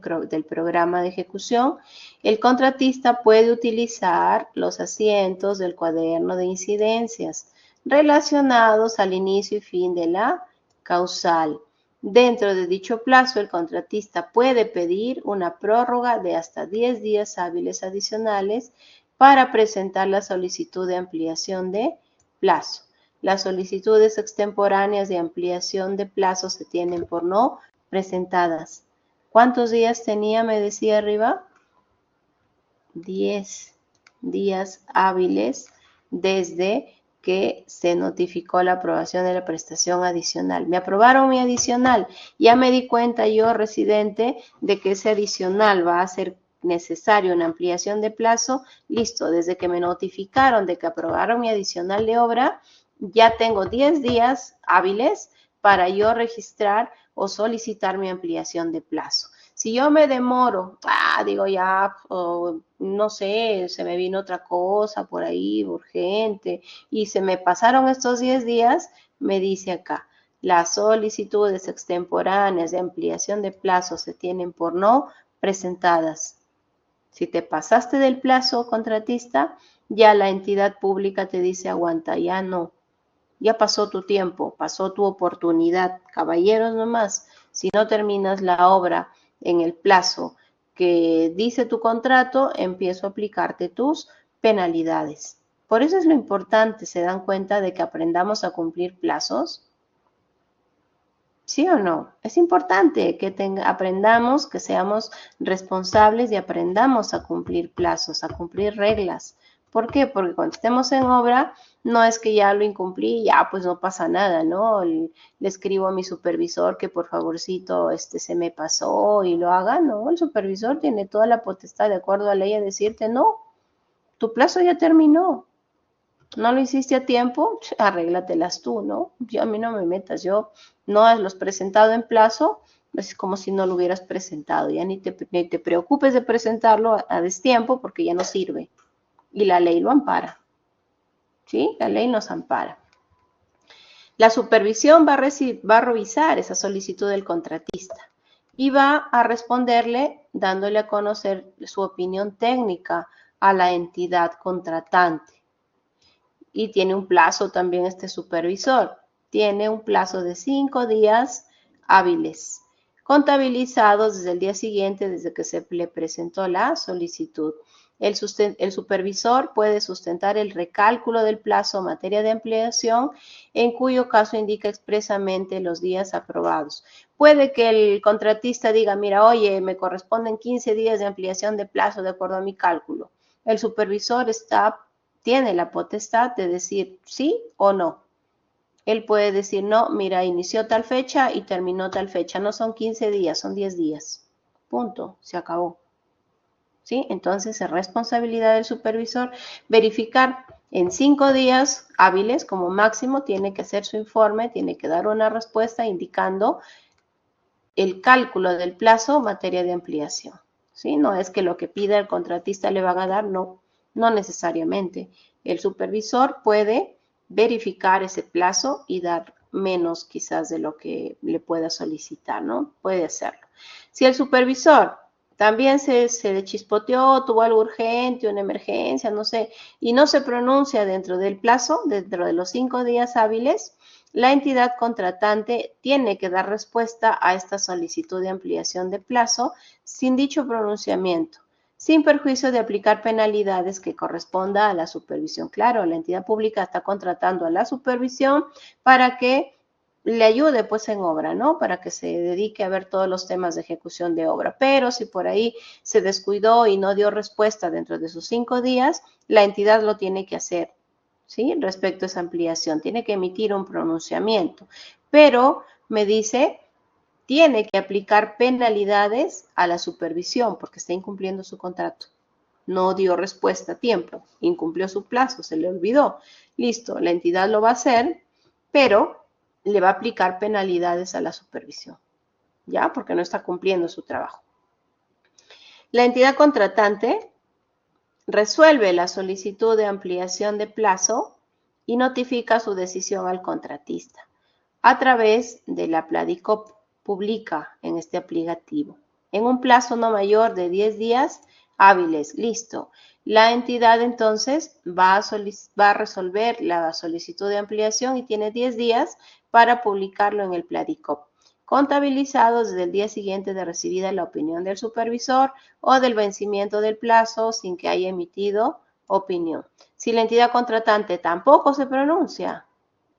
programa de ejecución, el contratista puede utilizar los asientos del cuaderno de incidencias relacionados al inicio y fin de la causal. Dentro de dicho plazo, el contratista puede pedir una prórroga de hasta 10 días hábiles adicionales para presentar la solicitud de ampliación de plazo. Las solicitudes extemporáneas de ampliación de plazo se tienen por no presentadas. ¿Cuántos días tenía? Me decía arriba. 10 días hábiles desde que se notificó la aprobación de la prestación adicional. Me aprobaron mi adicional. Ya me di cuenta yo, residente, de que ese adicional va a ser necesario una ampliación de plazo. Listo, desde que me notificaron de que aprobaron mi adicional de obra, ya tengo 10 días hábiles para yo registrar o solicitar mi ampliación de plazo. Si yo me demoro, digo ya, no sé, se me vino otra cosa por ahí, urgente, y se me pasaron estos 10 días, me dice acá, las solicitudes extemporáneas de ampliación de plazo se tienen por no presentadas. Si te pasaste del plazo, contratista, ya la entidad pública te dice aguanta, ya no. Ya pasó tu tiempo, pasó tu oportunidad. Caballeros nomás, si no terminas la obra en el plazo que dice tu contrato, empiezo a aplicarte tus penalidades. Por eso es lo importante, ¿se dan cuenta de que aprendamos a cumplir plazos? ¿Sí o no? Es importante que aprendamos, que seamos responsables y aprendamos a cumplir plazos, a cumplir reglas. ¿Por qué? Porque cuando estemos en obra, no es que ya lo incumplí, ya pues no pasa nada, ¿no? Le escribo a mi supervisor que por favorcito se me pasó y lo haga, ¿no? El supervisor tiene toda la potestad de acuerdo a ley a decirte, no, tu plazo ya terminó. ¿No lo hiciste a tiempo? Arréglatelas tú, ¿no? A mí no me metas, yo no has los presentado en plazo, es como si no lo hubieras presentado, ya ni te preocupes de presentarlo a destiempo porque ya no sirve. Y la ley lo ampara, ¿sí? La ley nos ampara. La supervisión va a revisar esa solicitud del contratista y va a responderle dándole a conocer su opinión técnica a la entidad contratante. Y tiene un plazo también este supervisor. Tiene un plazo de 5 días hábiles, contabilizados desde el día siguiente, desde que se le presentó la solicitud. El supervisor puede sustentar el recálculo del plazo en materia de ampliación, en cuyo caso indica expresamente los días aprobados. Puede que el contratista diga, mira, oye, me corresponden 15 días de ampliación de plazo de acuerdo a mi cálculo. El supervisor tiene la potestad de decir sí o no. Él puede decir, no, mira, inició tal fecha y terminó tal fecha. No son 15 días, son 10 días. Punto, se acabó. ¿Sí? Entonces es responsabilidad del supervisor verificar en 5 días hábiles como máximo, tiene que hacer su informe, tiene que dar una respuesta indicando el cálculo del plazo en materia de ampliación. ¿Sí? No es que lo que pida el contratista le van a dar, no necesariamente. El supervisor puede verificar ese plazo y dar menos quizás de lo que le pueda solicitar, ¿no? Puede hacerlo. Si el supervisor también se le chispoteó, tuvo algo urgente, una emergencia, no sé, y no se pronuncia dentro del plazo, dentro de los 5 días hábiles, la entidad contratante tiene que dar respuesta a esta solicitud de ampliación de plazo sin dicho pronunciamiento, sin perjuicio de aplicar penalidades que corresponda a la supervisión. Claro, la entidad pública está contratando a la supervisión para que le ayude pues en obra, ¿no? Para que se dedique a ver todos los temas de ejecución de obra. Pero si por ahí se descuidó y no dio respuesta dentro de sus 5 días, la entidad lo tiene que hacer, ¿sí? Respecto a esa ampliación, tiene que emitir un pronunciamiento. Pero me dice, tiene que aplicar penalidades a la supervisión porque está incumpliendo su contrato. No dio respuesta a tiempo, incumplió su plazo, se le olvidó. Listo, la entidad lo va a hacer, pero le va a aplicar penalidades a la supervisión, ¿ya? Porque no está cumpliendo su trabajo. La entidad contratante resuelve la solicitud de ampliación de plazo y notifica su decisión al contratista a través de la Pladicop. Publica en este aplicativo en un plazo no mayor de 10 días hábiles. Listo. La entidad entonces va a resolver la solicitud de ampliación y tiene 10 días para publicarlo en el Pladicop, contabilizado desde el día siguiente de recibida la opinión del supervisor o del vencimiento del plazo sin que haya emitido opinión. Si la entidad contratante tampoco se pronuncia,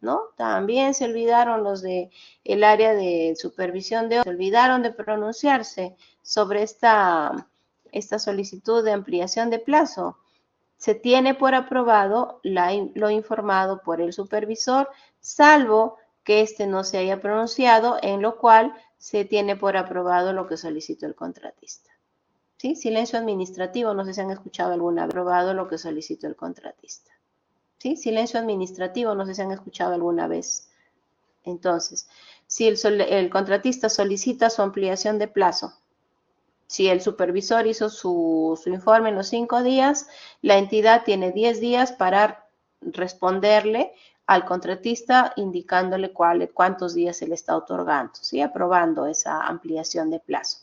¿no? También se olvidaron los de el área de supervisión de obra, se olvidaron de pronunciarse sobre esta solicitud de ampliación de plazo. Se tiene por aprobado lo informado por el supervisor, salvo que éste no se haya pronunciado, en lo cual se tiene por aprobado lo que solicitó el contratista. ¿Sí? Silencio administrativo, no sé si han escuchado alguna vez, aprobado lo que solicitó el contratista. ¿Sí? Silencio administrativo, no sé si han escuchado alguna vez. Entonces, si el contratista solicita su ampliación de plazo, si el supervisor hizo su informe en los 5 días, la entidad tiene 10 días para responderle al contratista indicándole cuántos días se le está otorgando, ¿sí? Aprobando esa ampliación de plazo.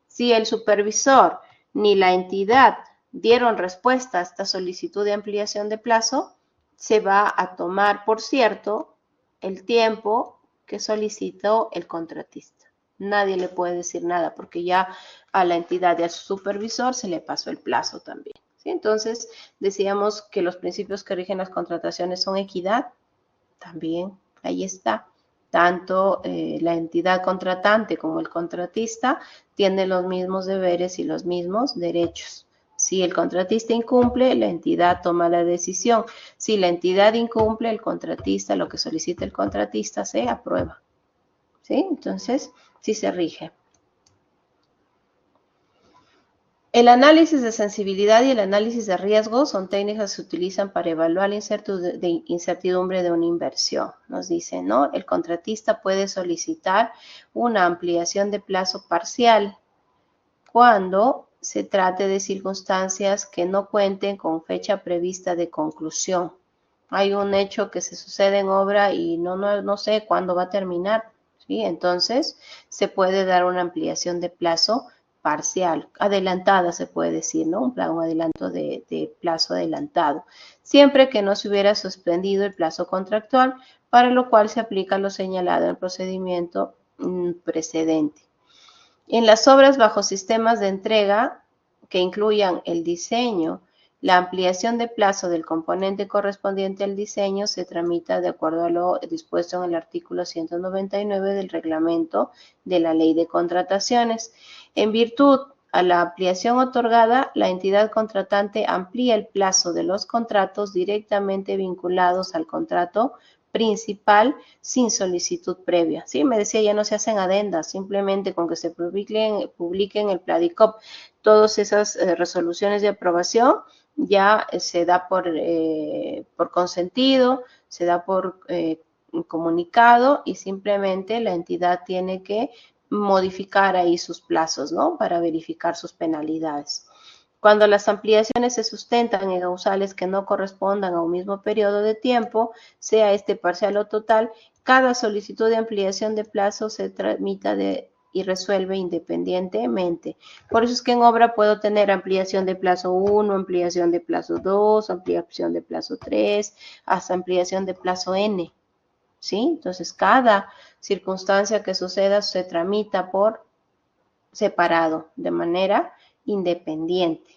Si el supervisor ni la entidad dieron respuesta a esta solicitud de ampliación de plazo, se va a tomar, por cierto, el tiempo que solicitó el contratista. Nadie le puede decir nada porque ya a la entidad y al supervisor se le pasó el plazo también. ¿Sí? Entonces, decíamos que los principios que rigen las contrataciones son equidad. También, ahí está. Tanto la entidad contratante como el contratista tienen los mismos deberes y los mismos derechos. Si el contratista incumple, la entidad toma la decisión. Si la entidad incumple, el contratista, lo que solicita el contratista, se aprueba. ¿Sí? Entonces, sí se rige. El análisis de sensibilidad y el análisis de riesgo son técnicas que se utilizan para evaluar la incertidumbre de una inversión. Nos dice, ¿no? El contratista puede solicitar una ampliación de plazo parcial cuando se trate de circunstancias que no cuenten con fecha prevista de conclusión. Hay un hecho que se sucede en obra y no sé cuándo va a terminar, ¿sí? Entonces, se puede dar una ampliación de plazo parcial, adelantada se puede decir, ¿no? Un adelanto de plazo adelantado, siempre que no se hubiera suspendido el plazo contractual, para lo cual se aplica lo señalado en el procedimiento precedente. En las obras bajo sistemas de entrega que incluyan el diseño, La ampliación de plazo del componente correspondiente al diseño se tramita de acuerdo a lo dispuesto en el artículo 199 del reglamento de la Ley de Contrataciones. En virtud a la ampliación otorgada, la entidad contratante amplía el plazo de los contratos directamente vinculados al contrato principal sin solicitud previa. Sí, me decía, ya no se hacen adendas, simplemente con que se publiquen el Pladicop todas esas resoluciones de aprobación, ya se da por consentido, se da por comunicado y simplemente la entidad tiene que modificar ahí sus plazos, ¿no? Para verificar sus penalidades. Cuando las ampliaciones se sustentan en causales que no correspondan a un mismo periodo de tiempo, sea este parcial o total, cada solicitud de ampliación de plazo se tramita y resuelve independientemente. Por eso es que en obra puedo tener ampliación de plazo 1, ampliación de plazo 2, ampliación de plazo 3, hasta ampliación de plazo N. ¿Sí? Entonces, cada circunstancia que suceda se tramita por separado, de manera independiente.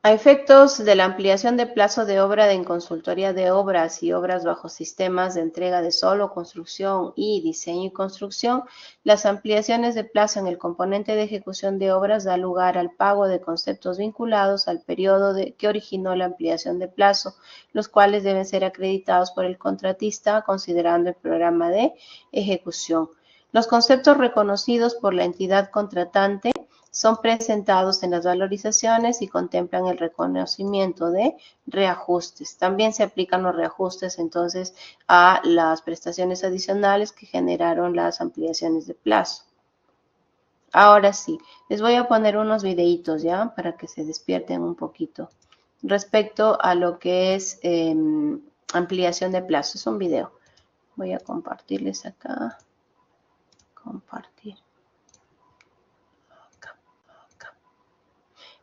A efectos de la ampliación de plazo de obra en consultoría de obras y obras bajo sistemas de entrega de solo construcción y diseño y construcción, las ampliaciones de plazo en el componente de ejecución de obras da lugar al pago de conceptos vinculados al periodo que originó la ampliación de plazo, los cuales deben ser acreditados por el contratista considerando el programa de ejecución. Los conceptos reconocidos por la entidad contratante son presentados en las valorizaciones y contemplan el reconocimiento de reajustes. También se aplican los reajustes entonces a las prestaciones adicionales que generaron las ampliaciones de plazo. Ahora sí, les voy a poner unos videitos ya para que se despierten un poquito respecto a lo que es ampliación de plazo. Es un video. Voy a compartirles acá. Compartir.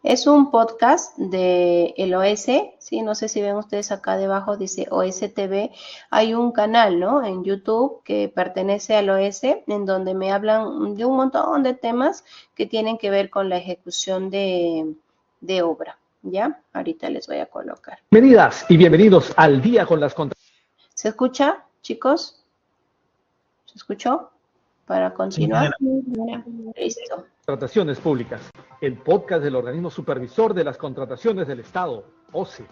Es un podcast de el OS, ¿sí? No sé si ven ustedes acá debajo, dice OSTV. Hay un canal, ¿no? En YouTube que pertenece al OS, en donde me hablan de un montón de temas que tienen que ver con la ejecución de obra, ¿ya? Ahorita les voy a colocar. Bienvenidas y bienvenidos al Día con las Contrataciones. ¿Se escucha, chicos? ¿Se escuchó? Para continuar. Listo. Contrataciones Públicas, el podcast del organismo supervisor de las contrataciones del Estado, OCE.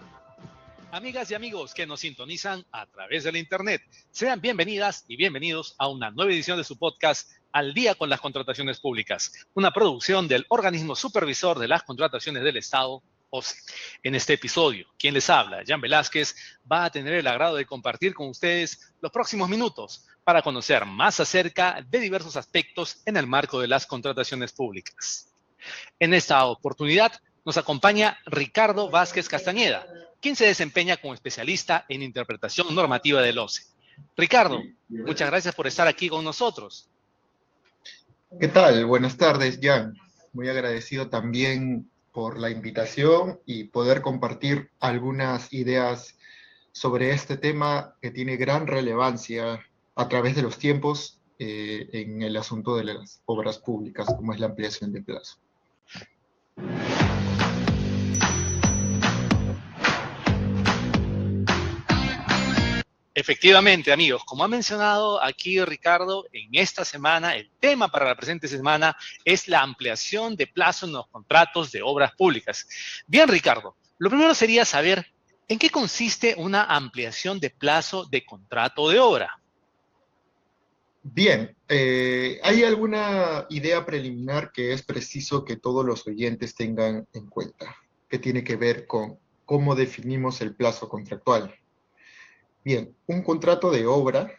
Amigas y amigos que nos sintonizan a través de la Internet, sean bienvenidas y bienvenidos a una nueva edición de su podcast Al Día con las Contrataciones Públicas, una producción del organismo supervisor de las contrataciones del Estado, OCE. En este episodio, quien les habla, Jan Velázquez, va a tener el agrado de compartir con ustedes los próximos minutos para conocer más acerca de diversos aspectos en el marco de las contrataciones públicas. En esta oportunidad nos acompaña Ricardo Vázquez Castañeda, quien se desempeña como especialista en interpretación normativa del OCE. Ricardo, muchas gracias por estar aquí con nosotros. ¿Qué tal? Buenas tardes, Jan. Muy agradecido también por la invitación y poder compartir algunas ideas sobre este tema que tiene gran relevancia a través de los tiempos en el asunto de las obras públicas, como es la ampliación de plazo. Efectivamente, amigos, como ha mencionado aquí Ricardo, en esta semana, el tema para la presente semana es la ampliación de plazo en los contratos de obras públicas. Bien, Ricardo, lo primero sería saber en qué consiste una ampliación de plazo de contrato de obra. Bien, hay alguna idea preliminar que es preciso que todos los oyentes tengan en cuenta, que tiene que ver con cómo definimos el plazo contractual. Bien, un contrato de obra,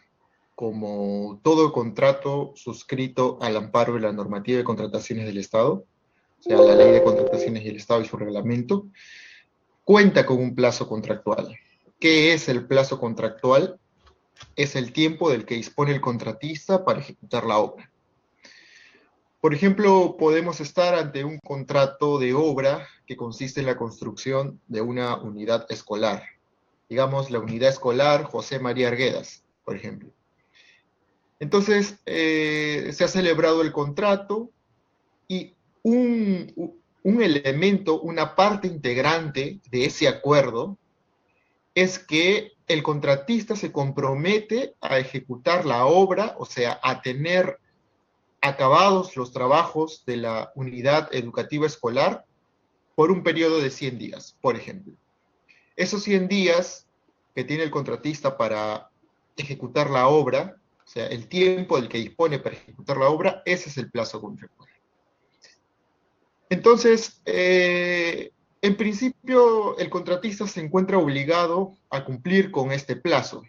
como todo contrato suscrito al amparo de la normativa de contrataciones del Estado, o sea, la Ley de Contrataciones del Estado y su reglamento, cuenta con un plazo contractual. ¿Qué es el plazo contractual? Es el tiempo del que dispone el contratista para ejecutar la obra. Por ejemplo, podemos estar ante un contrato de obra que consiste en la construcción de una unidad escolar. Digamos, la unidad escolar José María Arguedas, por ejemplo. Entonces, se ha celebrado el contrato y un elemento, una parte integrante de ese acuerdo es que el contratista se compromete a ejecutar la obra, o sea, a tener acabados los trabajos de la unidad educativa escolar por un periodo de 100 días, por ejemplo. Esos 100 días que tiene el contratista para ejecutar la obra, o sea, el tiempo del que dispone para ejecutar la obra, ese es el plazo contractual. Entonces, en principio, el contratista se encuentra obligado a cumplir con este plazo.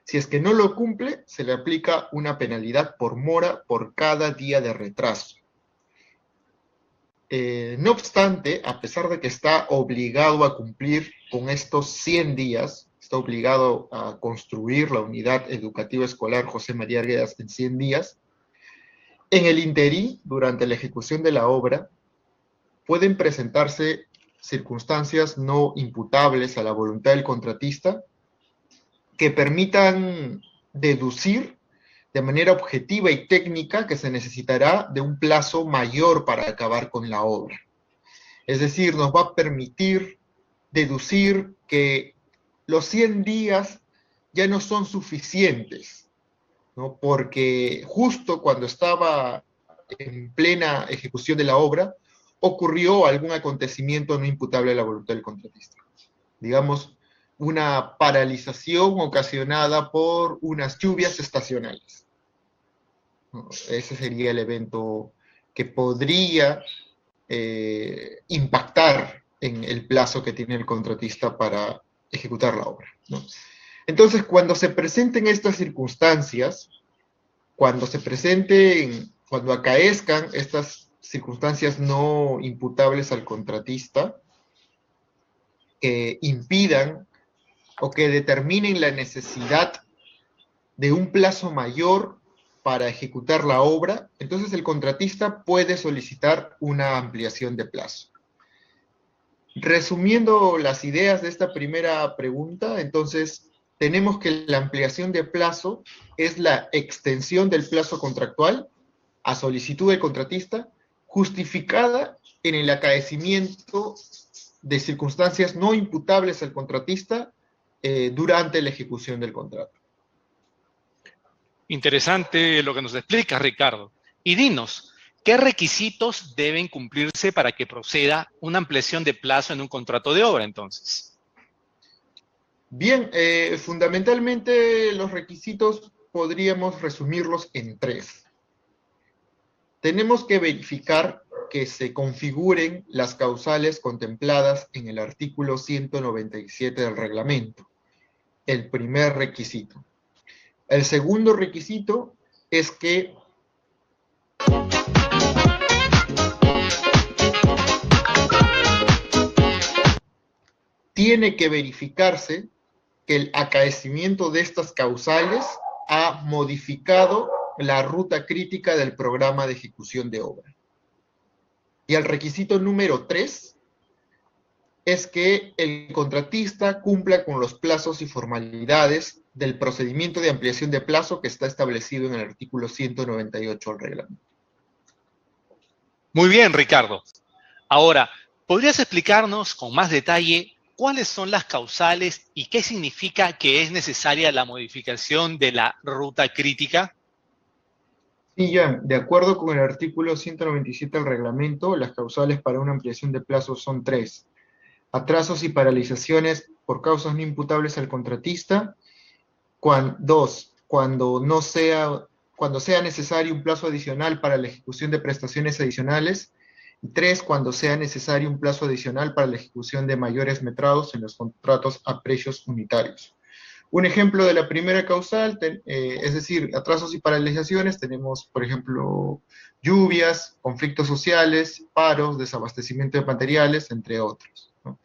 Si es que no lo cumple, se le aplica una penalidad por mora por cada día de retraso. No obstante, a pesar de que está obligado a cumplir con estos 100 días, está obligado a construir la unidad educativa escolar José María Arguedas en 100 días, en el interín, durante la ejecución de la obra, pueden presentarse circunstancias no imputables a la voluntad del contratista que permitan deducir de manera objetiva y técnica que se necesitará de un plazo mayor para acabar con la obra. Es decir, nos va a permitir deducir que los 100 días ya no son suficientes, ¿no? Porque justo cuando estaba en plena ejecución de la obra, ocurrió algún acontecimiento no imputable a la voluntad del contratista. Digamos, una paralización ocasionada por unas lluvias estacionales. Ese sería el evento que podría impactar en el plazo que tiene el contratista para ejecutar la obra, ¿no? Entonces, cuando se presenten estas circunstancias, cuando acaezcan estas circunstancias no imputables al contratista, que impidan o que determinen la necesidad de un plazo mayor para ejecutar la obra, entonces el contratista puede solicitar una ampliación de plazo. Resumiendo las ideas de esta primera pregunta, entonces tenemos que la ampliación de plazo es la extensión del plazo contractual a solicitud del contratista, justificada en el acaecimiento de circunstancias no imputables al contratista durante la ejecución del contrato. Interesante lo que nos explica, Ricardo. Y dinos, ¿qué requisitos deben cumplirse para que proceda una ampliación de plazo en un contrato de obra, entonces? Bien, fundamentalmente los requisitos podríamos resumirlos en 3. Tenemos que verificar que se configuren las causales contempladas en el artículo 197 del reglamento. El primer requisito. El segundo requisito es que tiene que verificarse que el acaecimiento de estas causales ha modificado la ruta crítica del programa de ejecución de obra. Y el requisito número 3 es que el contratista cumpla con los plazos y formalidades del procedimiento de ampliación de plazo que está establecido en el artículo 198 del reglamento. Muy bien, Ricardo. Ahora, ¿podrías explicarnos con más detalle cuáles son las causales y qué significa que es necesaria la modificación de la ruta crítica? Sí, ya, de acuerdo con el artículo 197 del reglamento, las causales para una ampliación de plazo son 3. Atrasos y paralizaciones por causas no imputables al contratista. 2. Cuando sea necesario un plazo adicional para la ejecución de prestaciones adicionales. Y 3. Cuando sea necesario un plazo adicional para la ejecución de mayores metrados en los contratos a precios unitarios. Un ejemplo de la primera causal, es decir, atrasos y paralizaciones, tenemos, por ejemplo, lluvias, conflictos sociales, paros, desabastecimiento de materiales, entre otros, ¿no?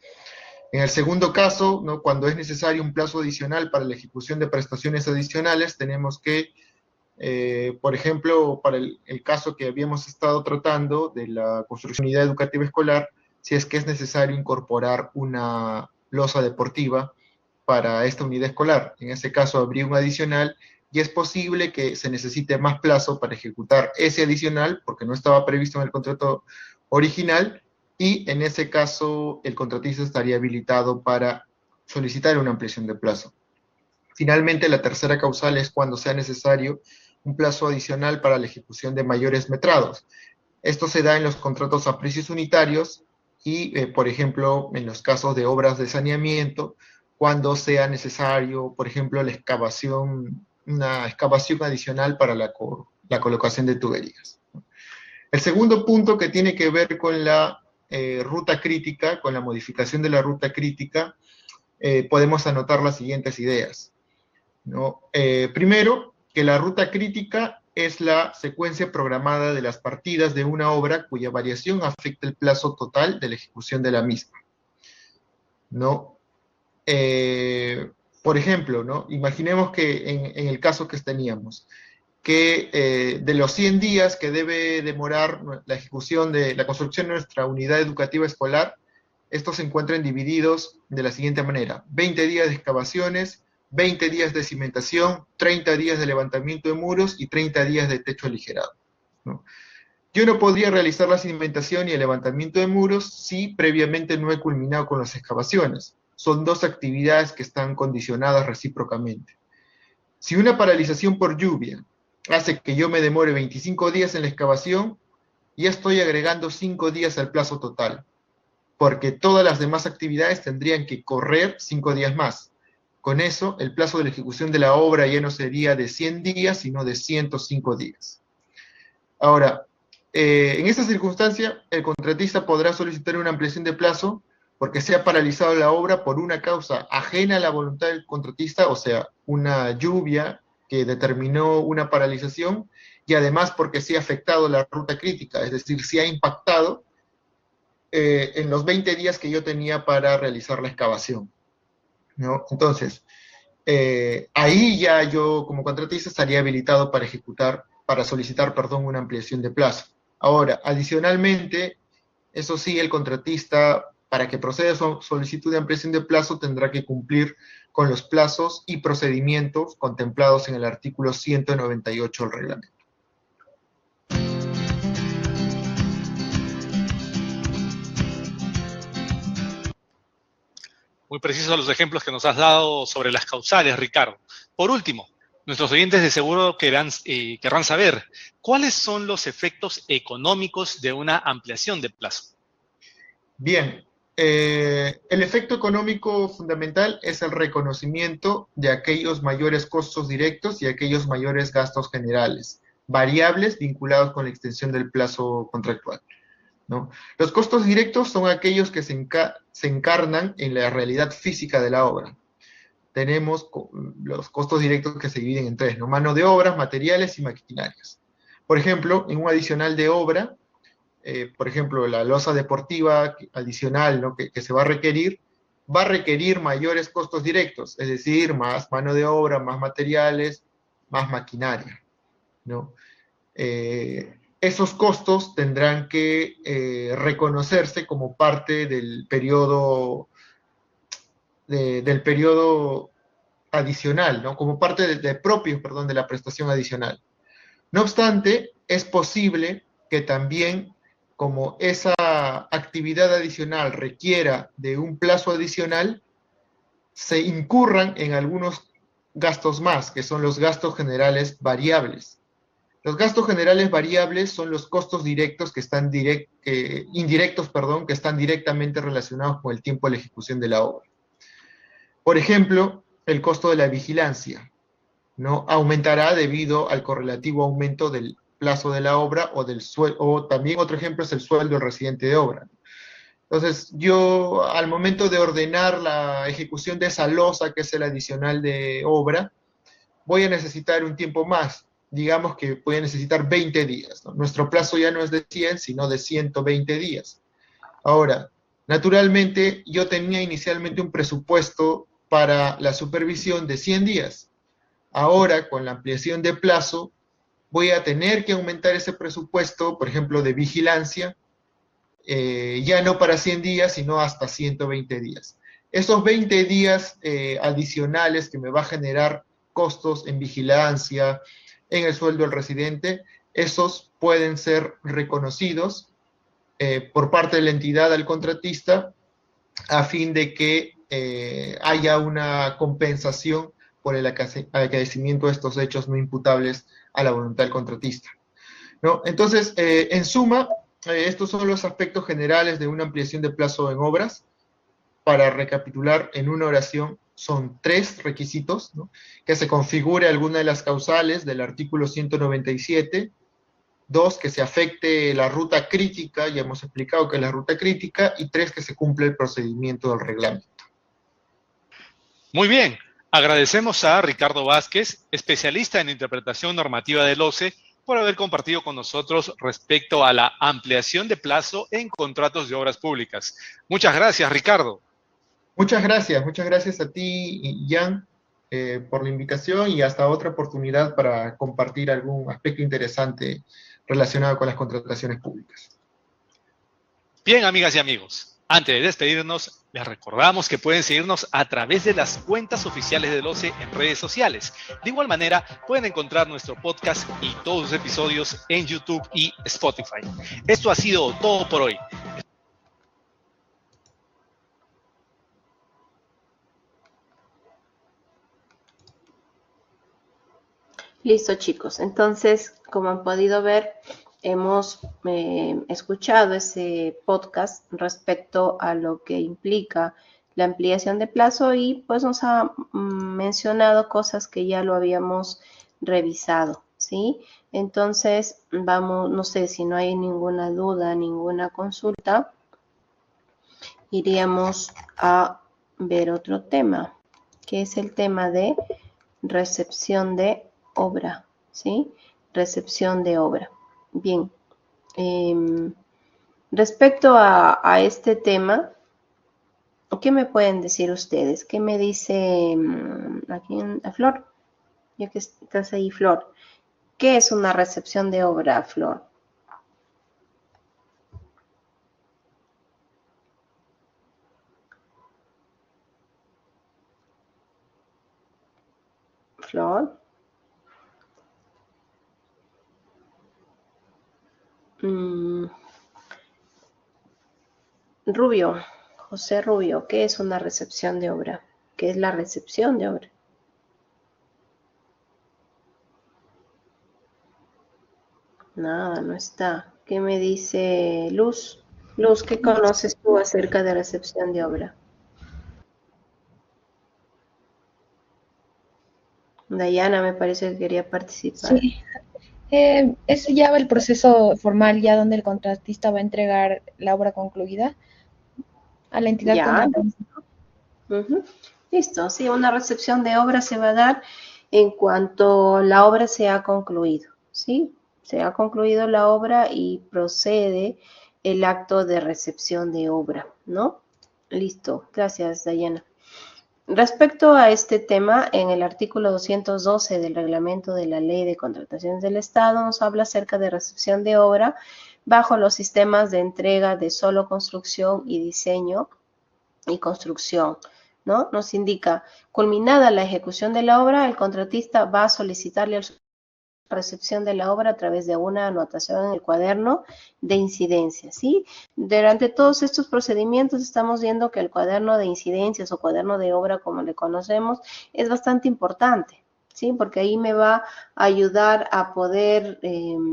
En el segundo caso, ¿no?, cuando es necesario un plazo adicional para la ejecución de prestaciones adicionales, tenemos que, por ejemplo, para el caso que habíamos estado tratando de la construcción de unidad educativa escolar, si es que es necesario incorporar una losa deportiva para esta unidad escolar. En ese caso habría un adicional, y es posible que se necesite más plazo para ejecutar ese adicional, porque no estaba previsto en el contrato original, y en ese caso el contratista estaría habilitado para solicitar una ampliación de plazo. Finalmente, la tercera causal es cuando sea necesario un plazo adicional para la ejecución de mayores metrados. Esto se da en los contratos a precios unitarios y, por ejemplo, en los casos de obras de saneamiento, cuando sea necesario, por ejemplo, una excavación adicional para la colocación de tuberías. El segundo punto, que tiene que ver con la ruta crítica, con la modificación de la ruta crítica, podemos anotar las siguientes ideas, ¿no? Primero, que la ruta crítica es la secuencia programada de las partidas de una obra cuya variación afecta el plazo total de la ejecución de la misma, ¿no? Por ejemplo, ¿no? Imaginemos que en el caso que teníamos, que de los 100 días que debe demorar la ejecución de la construcción de nuestra unidad educativa escolar, estos se encuentran divididos de la siguiente manera: 20 días de excavaciones, 20 días de cimentación, 30 días de levantamiento de muros y 30 días de techo aligerado, ¿no? Yo no podría realizar la cimentación y el levantamiento de muros si previamente no he culminado con las excavaciones. Son dos actividades que están condicionadas recíprocamente. Si una paralización por lluvia hace que yo me demore 25 días en la excavación, ya estoy agregando 5 días al plazo total, porque todas las demás actividades tendrían que correr 5 días más. Con eso, el plazo de la ejecución de la obra ya no sería de 100 días, sino de 105 días. Ahora, en esta circunstancia, el contratista podrá solicitar una ampliación de plazo porque se ha paralizado la obra por una causa ajena a la voluntad del contratista, o sea, una lluvia que determinó una paralización, y además porque se ha afectado la ruta crítica, es decir, se ha impactado en los 20 días que yo tenía para realizar la excavación, ¿no? Entonces, ahí ya yo como contratista estaría habilitado para solicitar una ampliación de plazo. Ahora, adicionalmente, eso sí, el contratista, para que proceda a su solicitud de ampliación de plazo, tendrá que cumplir con los plazos y procedimientos contemplados en el artículo 198 del reglamento. Muy precisos los ejemplos que nos has dado sobre las causales, Ricardo. Por último, nuestros oyentes de seguro querrán saber cuáles son los efectos económicos de una ampliación de plazo. Bien, el efecto económico fundamental es el reconocimiento de aquellos mayores costos directos y aquellos mayores gastos generales, variables vinculados con la extensión del plazo contractual, ¿no? Los costos directos son aquellos que se encarnan en la realidad física de la obra. Tenemos los costos directos que se dividen en tres, ¿no? Mano de obra, materiales y maquinarias. Por ejemplo, en un adicional de obra, por ejemplo, la losa deportiva adicional, ¿no?, que se va a requerir mayores costos directos, es decir, más mano de obra, más materiales, más maquinaria, ¿no? Esos costos tendrán que reconocerse como parte del periodo adicional, ¿no?, como parte de la prestación adicional. No obstante, es posible que también, como esa actividad adicional requiera de un plazo adicional, se incurran en algunos gastos más, que son los gastos generales variables. Los gastos generales variables son los costos directos que están indirectos, que están directamente relacionados con el tiempo de la ejecución de la obra. Por ejemplo, el costo de la vigilancia, ¿no?, aumentará debido al correlativo aumento del plazo de la obra o también otro ejemplo es el sueldo del residente de obra. Entonces, yo al momento de ordenar la ejecución de esa losa, que es el adicional de obra, voy a necesitar un tiempo más. Digamos que voy a necesitar 20 días, ¿no? Nuestro plazo ya no es de 100, sino de 120 días. Ahora, naturalmente, yo tenía inicialmente un presupuesto para la supervisión de 100 días. Ahora, con la ampliación de plazo, voy a tener que aumentar ese presupuesto, por ejemplo, de vigilancia, ya no para 100 días, sino hasta 120 días. Esos 20 días adicionales que me va a generar costos en vigilancia, en el sueldo del residente, esos pueden ser reconocidos por parte de la entidad al contratista a fin de que haya una compensación por el acaecimiento de estos hechos no imputables a la voluntad del contratista, ¿no? Entonces, en suma, estos son los aspectos generales de una ampliación de plazo en obras. Para recapitular en una oración, son 3 requisitos, ¿no? Que se configure alguna de las causales del artículo 197, 2, que se afecte la ruta crítica, ya hemos explicado que es la ruta crítica, y 3, que se cumpla el procedimiento del reglamento. Muy bien, agradecemos a Ricardo Vázquez, especialista en interpretación normativa del OCE, por haber compartido con nosotros respecto a la ampliación de plazo en contratos de obras públicas. Muchas gracias, Ricardo. Muchas gracias a ti, Jan, por la invitación y hasta otra oportunidad para compartir algún aspecto interesante relacionado con las contrataciones públicas. Bien, amigas y amigos, antes de despedirnos, les recordamos que pueden seguirnos a través de las cuentas oficiales del OCE en redes sociales. De igual manera, pueden encontrar nuestro podcast y todos los episodios en YouTube y Spotify. Esto ha sido todo por hoy. Listo, chicos. Entonces, como han podido ver, hemos escuchado ese podcast respecto a lo que implica la ampliación de plazo y pues nos ha mencionado cosas que ya lo habíamos revisado, ¿sí? Entonces, vamos, no sé si no hay ninguna duda, ninguna consulta, iríamos a ver otro tema, que es el tema de recepción de obra, ¿sí? Recepción de obra. Bien, respecto a este tema, ¿qué me pueden decir ustedes? ¿Qué me dice aquí a Flor? Ya que estás ahí, Flor. ¿Qué es una recepción de obra, Flor? Flor. Rubio, José Rubio, ¿qué es una recepción de obra? ¿Qué es la recepción de obra? Nada, no está. ¿Qué me dice Luz? Luz, ¿qué conoces tú acerca de recepción de obra? Dayana me parece que quería participar. Sí, es ya el proceso formal ya donde el contratista va a entregar la obra concluida a la entidad contratante. Listo, sí, una recepción de obra se va a dar en cuanto la obra se ha concluido, ¿sí? Se ha concluido la obra y procede el acto de recepción de obra, ¿no? Listo, gracias, Dayana. Respecto a este tema, en el artículo 212 del reglamento de la Ley de Contrataciones del Estado nos habla acerca de recepción de obra bajo los sistemas de entrega de solo construcción y diseño y construcción, ¿no? Nos indica, culminada la ejecución de la obra, el contratista va a solicitarle la recepción de la obra a través de una anotación en el cuaderno de incidencias, ¿sí? Durante todos estos procedimientos estamos viendo que el cuaderno de incidencias o cuaderno de obra, como le conocemos, es bastante importante, ¿sí? Porque ahí me va a ayudar a poder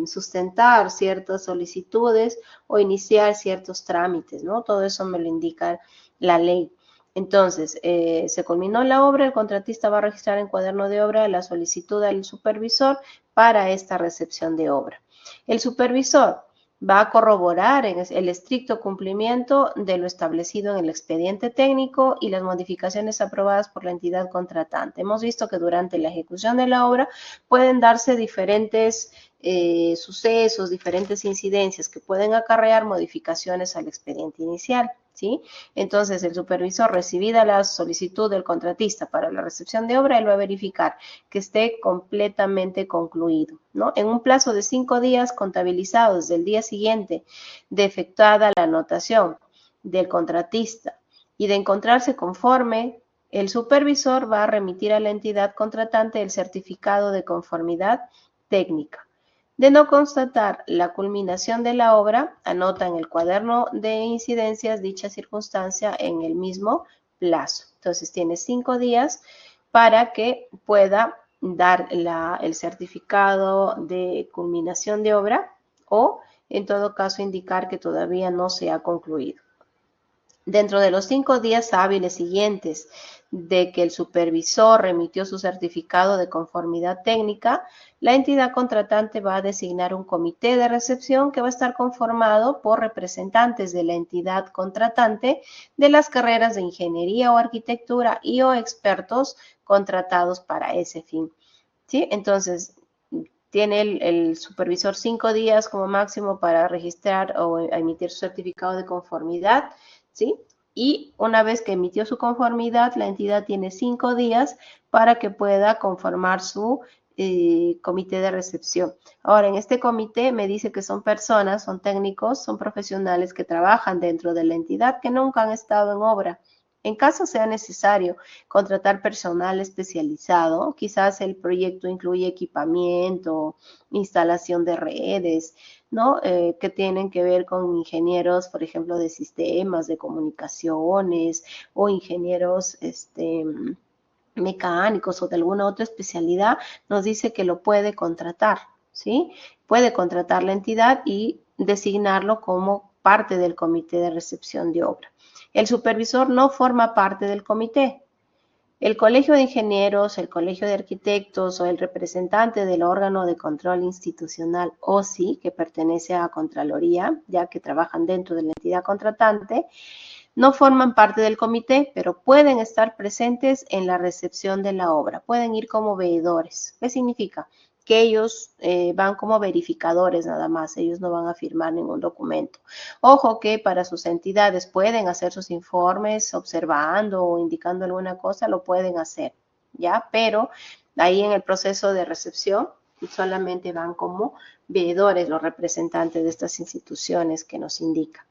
sustentar ciertas solicitudes o iniciar ciertos trámites, ¿no? Todo eso me lo indica la ley. Entonces, se culminó la obra, el contratista va a registrar en cuaderno de obra la solicitud al supervisor para esta recepción de obra. El supervisor va a corroborar en el estricto cumplimiento de lo establecido en el expediente técnico y las modificaciones aprobadas por la entidad contratante. Hemos visto que durante la ejecución de la obra pueden darse diferentes sucesos, diferentes incidencias que pueden acarrear modificaciones al expediente inicial, ¿sí? Entonces, el supervisor, recibida la solicitud del contratista para la recepción de obra, él va a verificar que esté completamente concluido, ¿no? En un plazo de 5 días contabilizados desde el día siguiente de efectuada la anotación del contratista y de encontrarse conforme El supervisor va a remitir a la entidad contratante el certificado de conformidad técnica. De no constatar la culminación de la obra, anota en el cuaderno de incidencias dicha circunstancia en el mismo plazo. Entonces tiene 5 días para que pueda dar el certificado de culminación de obra o en todo caso indicar que todavía no se ha concluido. Dentro de los 5 días hábiles siguientes de que el supervisor remitió su certificado de conformidad técnica, la entidad contratante va a designar un comité de recepción que va a estar conformado por representantes de la entidad contratante de las carreras de ingeniería o arquitectura y o expertos contratados para ese fin. ¿Sí? Entonces, tiene el supervisor 5 días como máximo para registrar o emitir su certificado de conformidad, ¿sí? Y una vez que emitió su conformidad, la entidad tiene 5 días para que pueda conformar su comité de recepción. Ahora, en este comité me dice que son personas, son técnicos, son profesionales que trabajan dentro de la entidad que nunca han estado en obra. En caso sea necesario contratar personal especializado, quizás el proyecto incluye equipamiento, instalación de redes, ¿no? Que tienen que ver con ingenieros, por ejemplo, de sistemas, de comunicaciones o ingenieros mecánicos o de alguna otra especialidad, nos dice que lo puede contratar, ¿sí? Puede contratar la entidad y designarlo como parte del comité de recepción de obra. El supervisor no forma parte del comité. El colegio de ingenieros, el colegio de arquitectos o el representante del órgano de control institucional OSI, que pertenece a Contraloría, ya que trabajan dentro de la entidad contratante, no forman parte del comité, pero pueden estar presentes en la recepción de la obra. Pueden ir como veedores. ¿Qué significa? Que ellos van como verificadores nada más, ellos no van a firmar ningún documento. Ojo que para sus entidades pueden hacer sus informes observando o indicando alguna cosa, lo pueden hacer, ¿ya? Pero ahí en el proceso de recepción solamente van como veedores los representantes de estas instituciones que nos indican.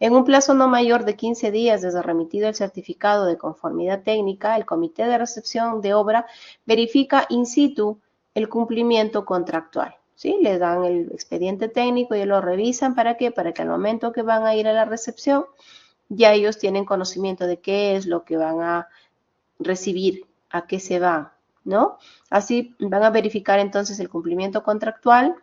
En un plazo no mayor de 15 días desde remitido el certificado de conformidad técnica, el comité de recepción de obra verifica in situ el cumplimiento contractual, ¿sí? Les dan el expediente técnico y lo revisan, ¿para qué? Para que al momento que van a ir a la recepción, ya ellos tienen conocimiento de qué es lo que van a recibir, a qué se van, ¿no? Así van a verificar entonces el cumplimiento contractual,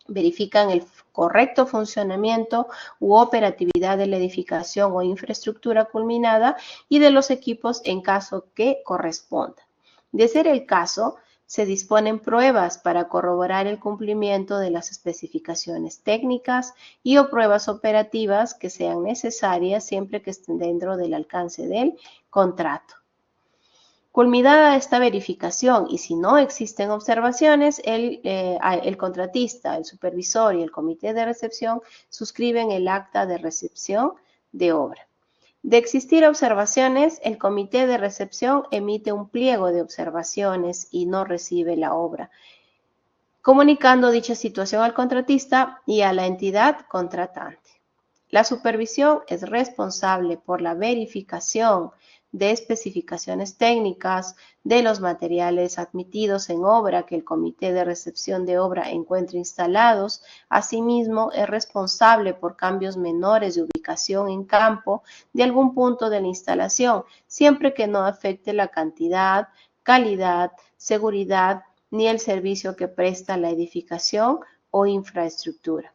verifican el correcto funcionamiento u operatividad de la edificación o infraestructura culminada y de los equipos en caso que corresponda. De ser el caso, se disponen pruebas para corroborar el cumplimiento de las especificaciones técnicas y o pruebas operativas que sean necesarias siempre que estén dentro del alcance del contrato. Culminada esta verificación y si no existen observaciones, el contratista, el supervisor y el comité de recepción suscriben el acta de recepción de obra. De existir observaciones, el comité de recepción emite un pliego de observaciones y no recibe la obra, comunicando dicha situación al contratista y a la entidad contratante. La supervisión es responsable por la verificación de especificaciones técnicas de los materiales admitidos en obra que el comité de recepción de obra encuentre instalados. Asimismo, es responsable por cambios menores de ubicación en campo de algún punto de la instalación, siempre que no afecte la cantidad, calidad, seguridad ni el servicio que presta la edificación o infraestructura.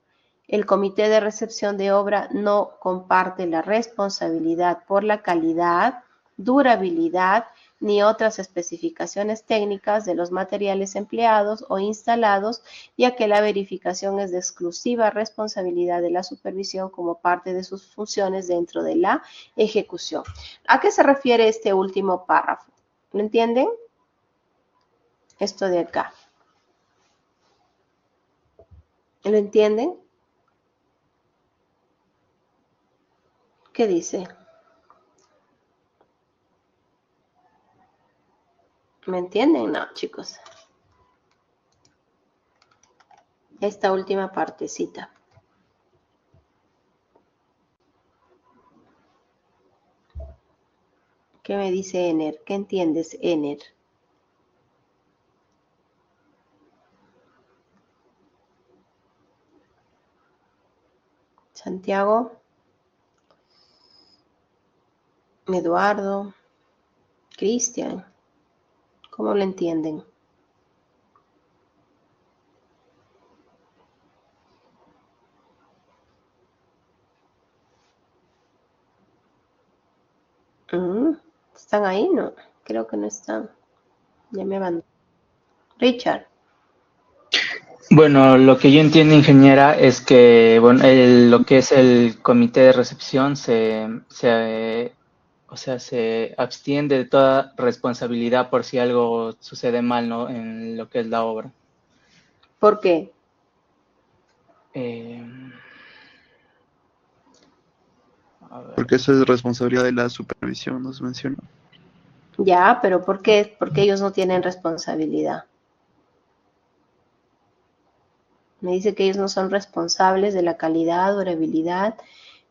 El comité de recepción de obra no comparte la responsabilidad por la calidad, durabilidad ni otras especificaciones técnicas de los materiales empleados o instalados, ya que la verificación es de exclusiva responsabilidad de la supervisión como parte de sus funciones dentro de la ejecución. ¿A qué se refiere este último párrafo? ¿Lo entienden? Esto de acá. ¿Lo entienden? ¿Qué dice? ¿Me entienden? No, chicos. Esta última partecita. ¿Qué me dice Ener? ¿Qué entiendes, Ener? Santiago, Eduardo, Cristian, ¿cómo lo entienden? ¿Están ahí? No, creo que no están. Ya me van. Richard. Bueno, lo que yo entiendo, ingeniera, es que bueno, lo que es el comité de recepción o sea, se abstiene de toda responsabilidad por si algo sucede mal, ¿no? En lo que es la obra. ¿Por qué? Porque eso es responsabilidad de la supervisión, nos mencionó. Ya, pero ¿por qué? Porque ellos no tienen responsabilidad. Me dice que ellos no son responsables de la calidad, durabilidad,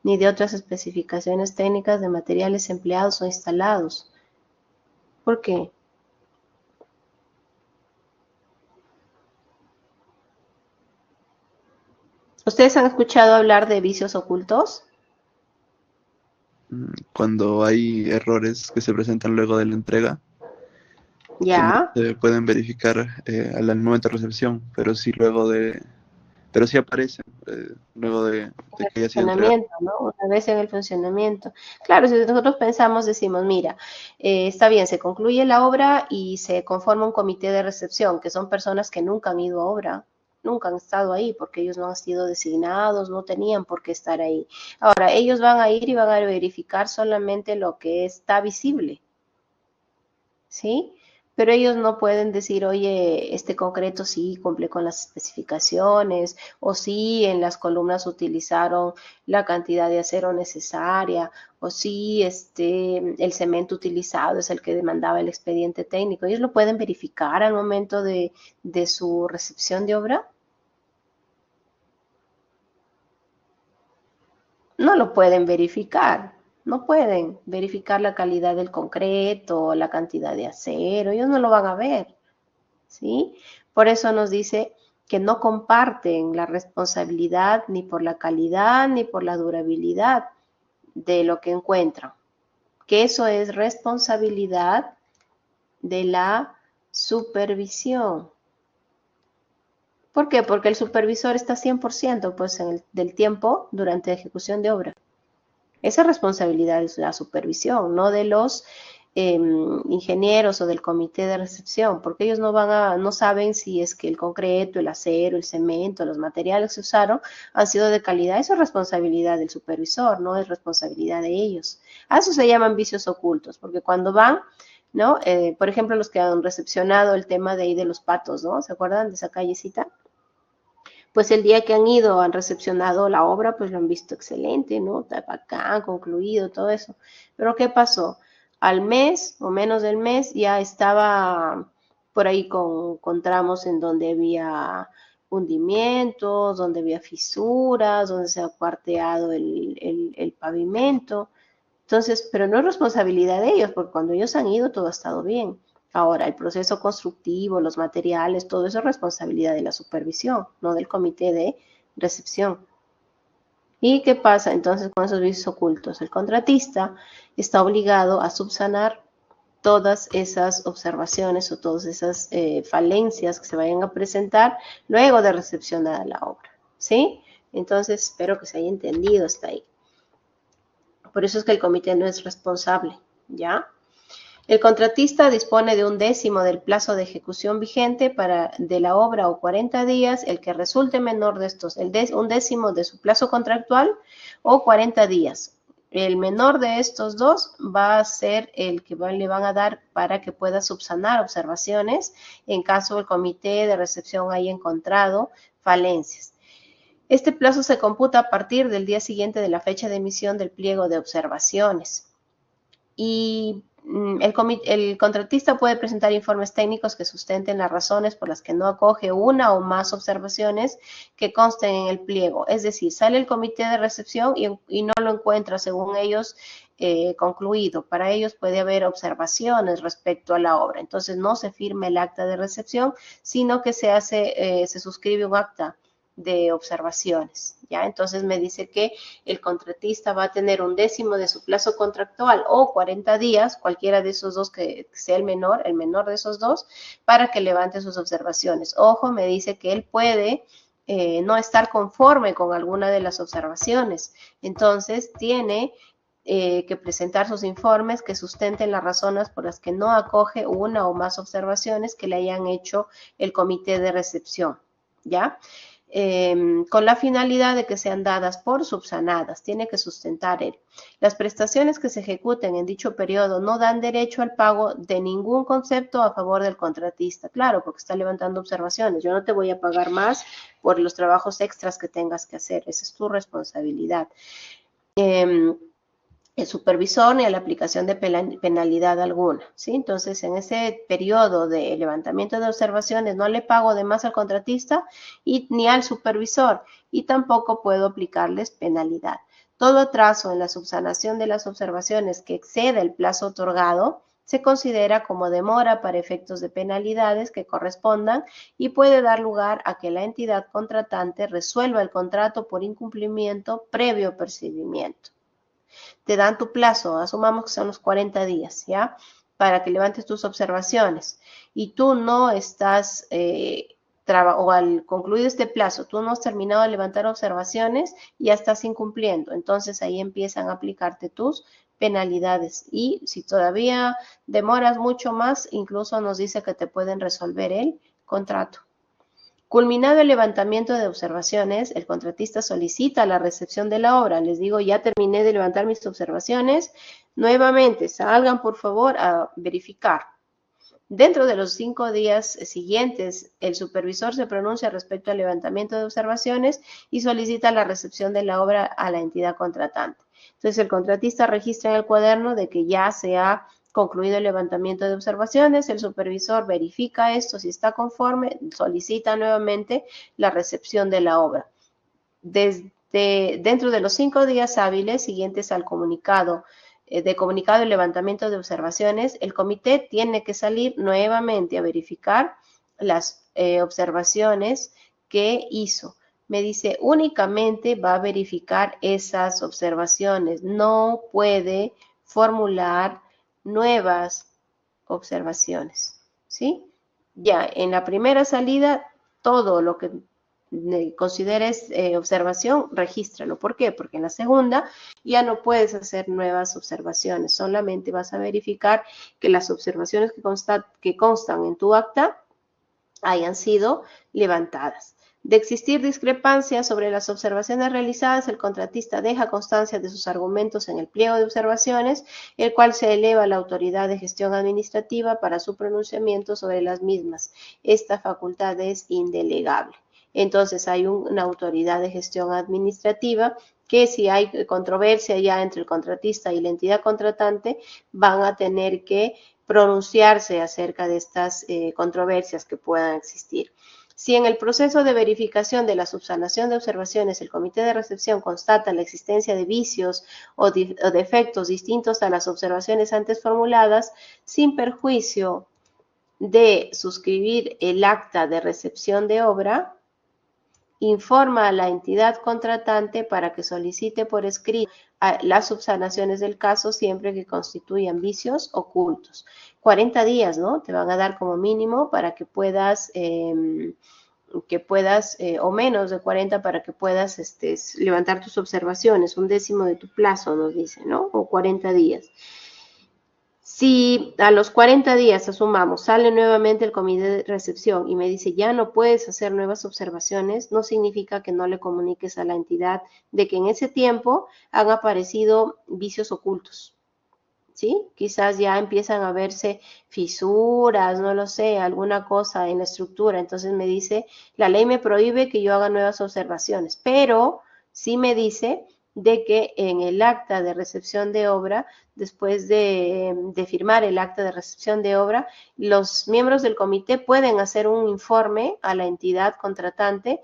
ni de otras especificaciones técnicas de materiales empleados o instalados. ¿Por qué? ¿Ustedes han escuchado hablar de vicios ocultos? Cuando hay errores que se presentan luego de la entrega, que no Ya. se pueden verificar al momento de recepción, pero sí luego pero sí aparecen luego de que haya sido entregado. Funcionamiento, ¿no? Una vez en el funcionamiento. Claro, si nosotros pensamos, decimos, mira, está bien, se concluye la obra y se conforma un comité de recepción, que son personas que nunca han ido a obra, nunca han estado ahí, porque ellos no han sido designados, no tenían por qué estar ahí. Ahora, ellos van a ir y van a verificar solamente lo que está visible, ¿sí? Pero ellos no pueden decir, oye, este concreto sí cumple con las especificaciones, o sí en las columnas utilizaron la cantidad de acero necesaria, o sí el cemento utilizado es el que demandaba el expediente técnico. Ellos lo pueden verificar al momento de su recepción de obra. No lo pueden verificar. No pueden verificar la calidad del concreto, la cantidad de acero, ellos no lo van a ver, ¿sí? Por eso nos dice que no comparten la responsabilidad ni por la calidad ni por la durabilidad de lo que encuentran, que eso es responsabilidad de la supervisión. ¿Por qué? Porque el supervisor está 100% pues, del tiempo durante la ejecución de obra. Esa responsabilidad es la supervisión, no de los ingenieros o del comité de recepción, porque ellos no saben si es que el concreto, el acero, el cemento, los materiales que se usaron han sido de calidad. Eso es responsabilidad del supervisor, no es responsabilidad de ellos. A eso se llaman vicios ocultos, porque cuando van, ¿no? Por ejemplo, los que han recepcionado el tema de ahí de los patos, ¿no? ¿Se acuerdan de esa callecita? Pues el día que han ido, han recepcionado la obra, pues lo han visto excelente, ¿no? Está bacán, concluido, todo eso. Pero ¿qué pasó? Al mes o menos del mes ya estaba por ahí con tramos en donde había hundimientos, donde había fisuras, donde se ha cuarteado el pavimento. Entonces, pero no es responsabilidad de ellos, porque cuando ellos han ido todo ha estado bien. Ahora, el proceso constructivo, los materiales, todo eso es responsabilidad de la supervisión, no del comité de recepción. ¿Y qué pasa entonces con esos vicios ocultos? El contratista está obligado a subsanar todas esas observaciones o todas esas falencias que se vayan a presentar luego de recepcionar la obra, ¿sí? Entonces, espero que se haya entendido hasta ahí. Por eso es que el comité no es responsable, ¿ya? El contratista dispone de 1/10 del plazo de ejecución vigente de la obra o 40 días, el que resulte menor de estos, 1/10 de su plazo contractual o 40 días. El menor de estos dos va a ser el que le van a dar para que pueda subsanar observaciones en caso el comité de recepción haya encontrado falencias. Este plazo se computa a partir del día siguiente de la fecha de emisión del pliego de observaciones. Y el contratista puede presentar informes técnicos que sustenten las razones por las que no acoge una o más observaciones que consten en el pliego. Es decir, sale el comité de recepción y no lo encuentra, según ellos, concluido. Para ellos puede haber observaciones respecto a la obra. Entonces, no se firma el acta de recepción, sino que se suscribe un acta de observaciones, ¿ya? Entonces me dice que el contratista va a tener 1/10 de su plazo contractual o 40 días, cualquiera de esos dos que sea el menor de esos dos, para que levante sus observaciones. Ojo, me dice que él puede no estar conforme con alguna de las observaciones, entonces tiene que presentar sus informes que sustenten las razones por las que no acoge una o más observaciones que le hayan hecho el comité de recepción, ¿ya? Con la finalidad de que sean dadas por subsanadas, tiene que sustentar él. Las prestaciones que se ejecuten en dicho periodo no dan derecho al pago de ningún concepto a favor del contratista, claro, porque está levantando observaciones. Yo no te voy a pagar más por los trabajos extras que tengas que hacer, esa es tu responsabilidad. El supervisor ni a la aplicación de penalidad alguna, ¿sí? Entonces, en ese periodo de levantamiento de observaciones no le pago de más al contratista ni al supervisor y tampoco puedo aplicarles penalidad. Todo atraso en la subsanación de las observaciones que exceda el plazo otorgado se considera como demora para efectos de penalidades que correspondan y puede dar lugar a que la entidad contratante resuelva el contrato por incumplimiento previo percibimiento. Te dan tu plazo, asumamos que son los 40 días, ¿ya? Para que levantes tus observaciones. Y tú no estás, o al concluir este plazo, tú no has terminado de levantar observaciones y ya estás incumpliendo. Entonces ahí empiezan a aplicarte tus penalidades. Y si todavía demoras mucho más, incluso nos dice que te pueden resolver el contrato. Culminado el levantamiento de observaciones, el contratista solicita la recepción de la obra. Les digo, ya terminé de levantar mis observaciones. Nuevamente, salgan por favor a verificar. Dentro de los 5 días siguientes, el supervisor se pronuncia respecto al levantamiento de observaciones y solicita la recepción de la obra a la entidad contratante. Entonces, el contratista registra en el cuaderno de que ya se ha concluido el levantamiento de observaciones, el supervisor verifica esto, si está conforme, solicita nuevamente la recepción de la obra. Dentro de los 5 días hábiles siguientes al comunicado y levantamiento de observaciones, el comité tiene que salir nuevamente a verificar las observaciones que hizo. Me dice, únicamente va a verificar esas observaciones, no puede formular nuevas observaciones, ¿sí? Ya, en la primera salida, todo lo que consideres observación, regístralo. ¿Por qué? Porque en la segunda ya no puedes hacer nuevas observaciones, solamente vas a verificar que las observaciones que constan en tu acta hayan sido levantadas. De existir discrepancias sobre las observaciones realizadas, el contratista deja constancia de sus argumentos en el pliego de observaciones, el cual se eleva a la autoridad de gestión administrativa para su pronunciamiento sobre las mismas. Esta facultad es indelegable. Entonces hay una autoridad de gestión administrativa que si hay controversia ya entre el contratista y la entidad contratante, van a tener que pronunciarse acerca de estas controversias que puedan existir. Si en el proceso de verificación de la subsanación de observaciones el comité de recepción constata la existencia de vicios o defectos distintos a las observaciones antes formuladas, sin perjuicio de suscribir el acta de recepción de obra, informa a la entidad contratante para que solicite por escrito las subsanaciones del caso siempre que constituyan vicios ocultos. 40 días, ¿no? Te van a dar como mínimo para que puedas, o menos de 40 para que puedas levantar tus observaciones, 1/10 de tu plazo, nos dice, ¿no? O 40 días. Si a los 40 días, asumamos, sale nuevamente el comité de recepción y me dice ya no puedes hacer nuevas observaciones, no significa que no le comuniques a la entidad de que en ese tiempo han aparecido vicios ocultos, ¿sí? Quizás ya empiezan a verse fisuras, no lo sé, alguna cosa en la estructura. Entonces me dice, la ley me prohíbe que yo haga nuevas observaciones, pero sí me dice de que en el acta de recepción de obra, después de firmar el acta de recepción de obra, los miembros del comité pueden hacer un informe a la entidad contratante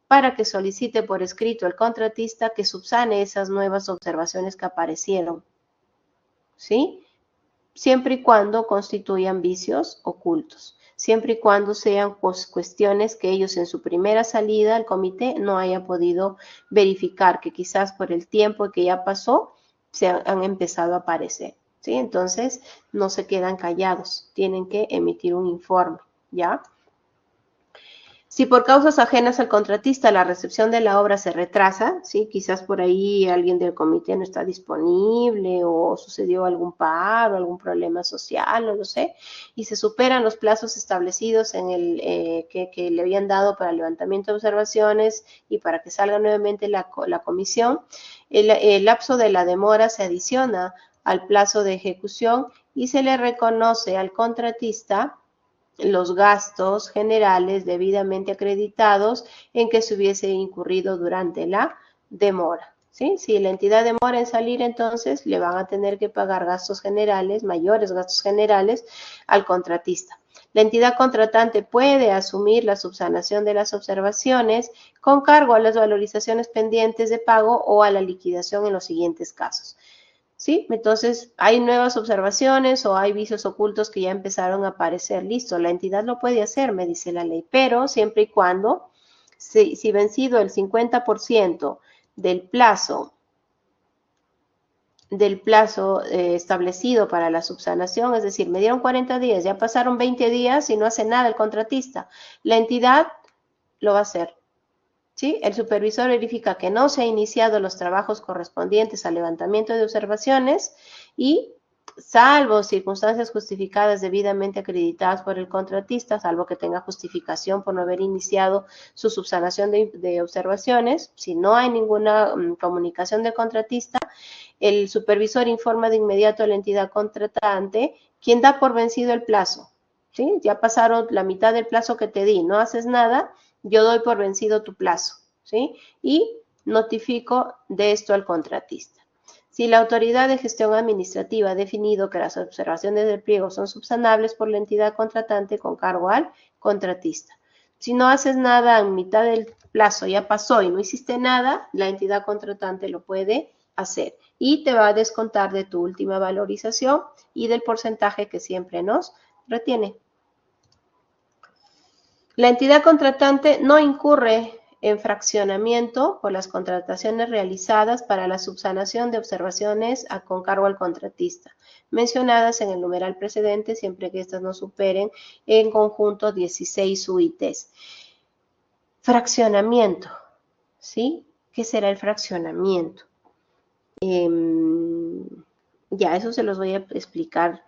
para que solicite por escrito al contratista que subsane esas nuevas observaciones que aparecieron, ¿sí? Siempre y cuando constituyan vicios ocultos, siempre y cuando sean cuestiones que ellos en su primera salida al comité no hayan podido verificar, que quizás por el tiempo que ya pasó se han empezado a aparecer, ¿sí? Entonces no se quedan callados, tienen que emitir un informe, ¿ya? Si por causas ajenas al contratista la recepción de la obra se retrasa, ¿sí? Quizás por ahí alguien del comité no está disponible o sucedió algún paro, algún problema social, no lo sé, y se superan los plazos establecidos en el que le habían dado para el levantamiento de observaciones y para que salga nuevamente la comisión, el lapso de la demora se adiciona al plazo de ejecución y se le reconoce al contratista los gastos generales debidamente acreditados en que se hubiese incurrido durante la demora, ¿sí? Si la entidad demora en salir, entonces le van a tener que pagar gastos generales, mayores gastos generales, al contratista. La entidad contratante puede asumir la subsanación de las observaciones con cargo a las valorizaciones pendientes de pago o a la liquidación en los siguientes casos. ¿Sí? Entonces, hay nuevas observaciones o hay vicios ocultos que ya empezaron a aparecer. Listo, la entidad lo puede hacer, me dice la ley, pero siempre y cuando, si vencido el 50% del plazo establecido para la subsanación, es decir, me dieron 40 días, ya pasaron 20 días y no hace nada el contratista, la entidad lo va a hacer. ¿Sí? El supervisor verifica que no se han iniciado los trabajos correspondientes al levantamiento de observaciones y, salvo circunstancias justificadas debidamente acreditadas por el contratista, salvo que tenga justificación por no haber iniciado su subsanación de observaciones, si no hay ninguna comunicación del contratista, el supervisor informa de inmediato a la entidad contratante, quien da por vencido el plazo. ¿Sí? Ya pasaron la mitad del plazo que te di, no haces nada, yo doy por vencido tu plazo, ¿sí? Y notifico de esto al contratista. Si la autoridad de gestión administrativa ha definido que las observaciones del pliego son subsanables por la entidad contratante con cargo al contratista. Si no haces nada en mitad del plazo, ya pasó y no hiciste nada, la entidad contratante lo puede hacer y te va a descontar de tu última valorización y del porcentaje que siempre nos retiene. La entidad contratante no incurre en fraccionamiento por las contrataciones realizadas para la subsanación de observaciones con cargo al contratista, mencionadas en el numeral precedente, siempre que éstas no superen en conjunto 16 UITs. Fraccionamiento, ¿sí? ¿Qué será el fraccionamiento? Ya, eso se los voy a explicar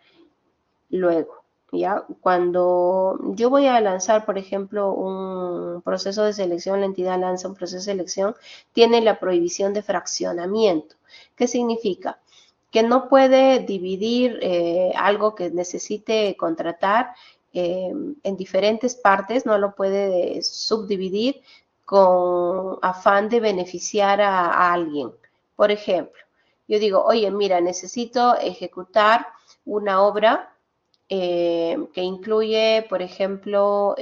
luego. ¿Ya? Cuando yo voy a lanzar, por ejemplo, un proceso de selección, la entidad lanza un proceso de selección, tiene la prohibición de fraccionamiento. ¿Qué significa? Que no puede dividir algo que necesite contratar en diferentes partes, no lo puede subdividir con afán de beneficiar a alguien. Por ejemplo, yo digo, oye, mira, necesito ejecutar una obra que incluye, por ejemplo,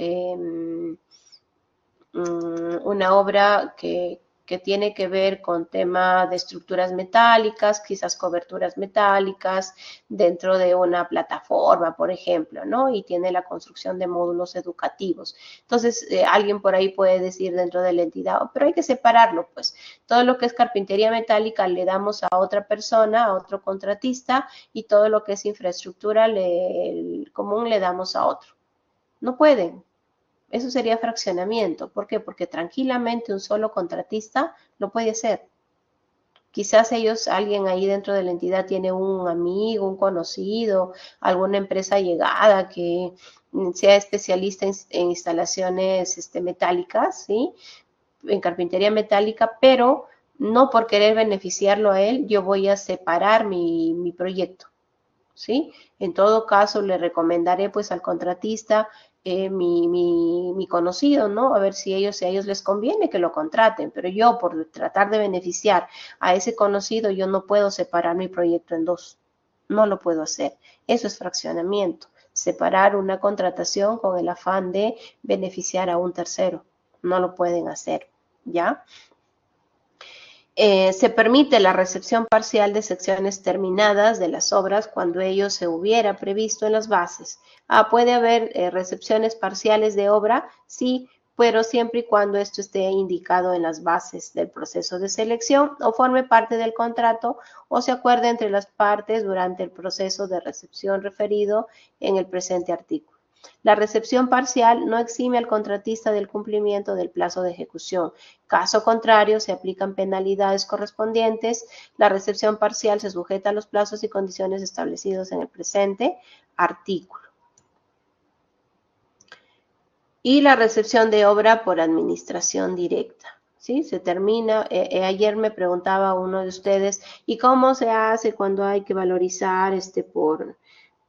una obra que tiene que ver con tema de estructuras metálicas, quizás coberturas metálicas dentro de una plataforma, por ejemplo, ¿no? Y tiene la construcción de módulos educativos. Entonces, alguien por ahí puede decir dentro de la entidad, pero hay que separarlo, pues. Todo lo que es carpintería metálica le damos a otra persona, a otro contratista, y todo lo que es infraestructura común le damos a otro. No pueden. Eso sería fraccionamiento. ¿Por qué? Porque tranquilamente un solo contratista lo puede hacer. Quizás alguien ahí dentro de la entidad tiene un amigo, un conocido, alguna empresa allegada que sea especialista en instalaciones metálicas, ¿sí? En carpintería metálica, pero no por querer beneficiarlo a él, yo voy a separar mi proyecto, ¿sí? En todo caso, le recomendaré pues al contratista mi conocido, ¿no? A ver si a ellos les conviene que lo contraten, pero yo por tratar de beneficiar a ese conocido, yo no puedo separar mi proyecto en dos. No lo puedo hacer. Eso es fraccionamiento. Separar una contratación con el afán de beneficiar a un tercero. No lo pueden hacer, ¿ya? Se permite la recepción parcial de secciones terminadas de las obras cuando ello se hubiera previsto en las bases. ¿Puede haber recepciones parciales de obra? Sí, pero siempre y cuando esto esté indicado en las bases del proceso de selección o forme parte del contrato o se acuerde entre las partes durante el proceso de recepción referido en el presente artículo. La recepción parcial no exime al contratista del cumplimiento del plazo de ejecución. Caso contrario, se aplican penalidades correspondientes. La recepción parcial se sujeta a los plazos y condiciones establecidos en el presente artículo. Y la recepción de obra por administración directa. ¿Sí? Se termina, ayer me preguntaba uno de ustedes, ¿y cómo se hace cuando hay que valorizar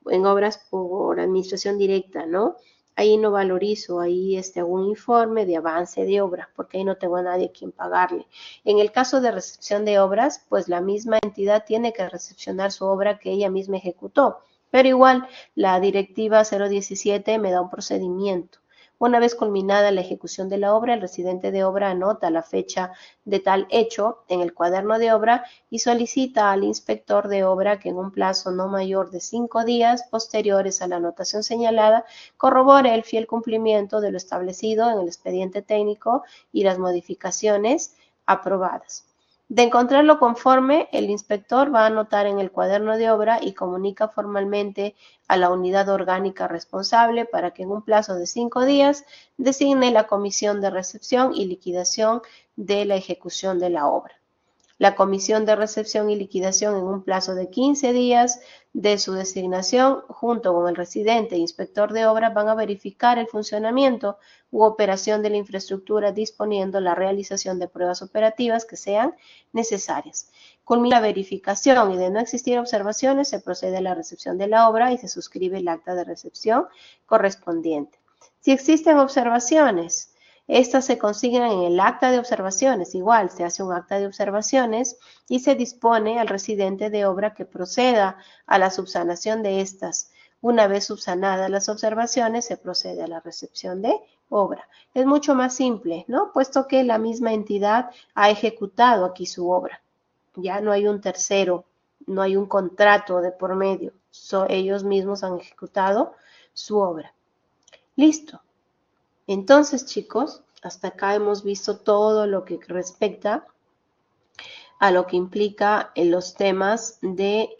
en obras por administración directa, ¿no? Ahí no valorizo, ahí hago un informe de avance de obra, porque ahí no tengo a nadie a quien pagarle. En el caso de recepción de obras, pues la misma entidad tiene que recepcionar su obra que ella misma ejecutó, pero igual la directiva 017 me da un procedimiento. Una vez culminada la ejecución de la obra, el residente de obra anota la fecha de tal hecho en el cuaderno de obra y solicita al inspector de obra que en un plazo no mayor de 5 días posteriores a la anotación señalada corrobore el fiel cumplimiento de lo establecido en el expediente técnico y las modificaciones aprobadas. De encontrarlo conforme, el inspector va a anotar en el cuaderno de obra y comunica formalmente a la unidad orgánica responsable para que en un plazo de 5 días designe la comisión de recepción y liquidación de la ejecución de la obra. La comisión de recepción y liquidación en un plazo de 15 días de su designación, junto con el residente e inspector de obra, van a verificar el funcionamiento u operación de la infraestructura, disponiendo la realización de pruebas operativas que sean necesarias. Culmina la verificación y de no existir observaciones, se procede a la recepción de la obra y se suscribe el acta de recepción correspondiente. Si existen observaciones, estas se consignan en el acta de observaciones. Igual, se hace un acta de observaciones y se dispone al residente de obra que proceda a la subsanación de estas. Una vez subsanadas las observaciones, se procede a la recepción de obra. Es mucho más simple, ¿no? Puesto que la misma entidad ha ejecutado aquí su obra. Ya no hay un tercero, no hay un contrato de por medio. Ellos mismos han ejecutado su obra. Listo. Entonces, chicos, hasta acá hemos visto todo lo que respecta a lo que implica en los temas de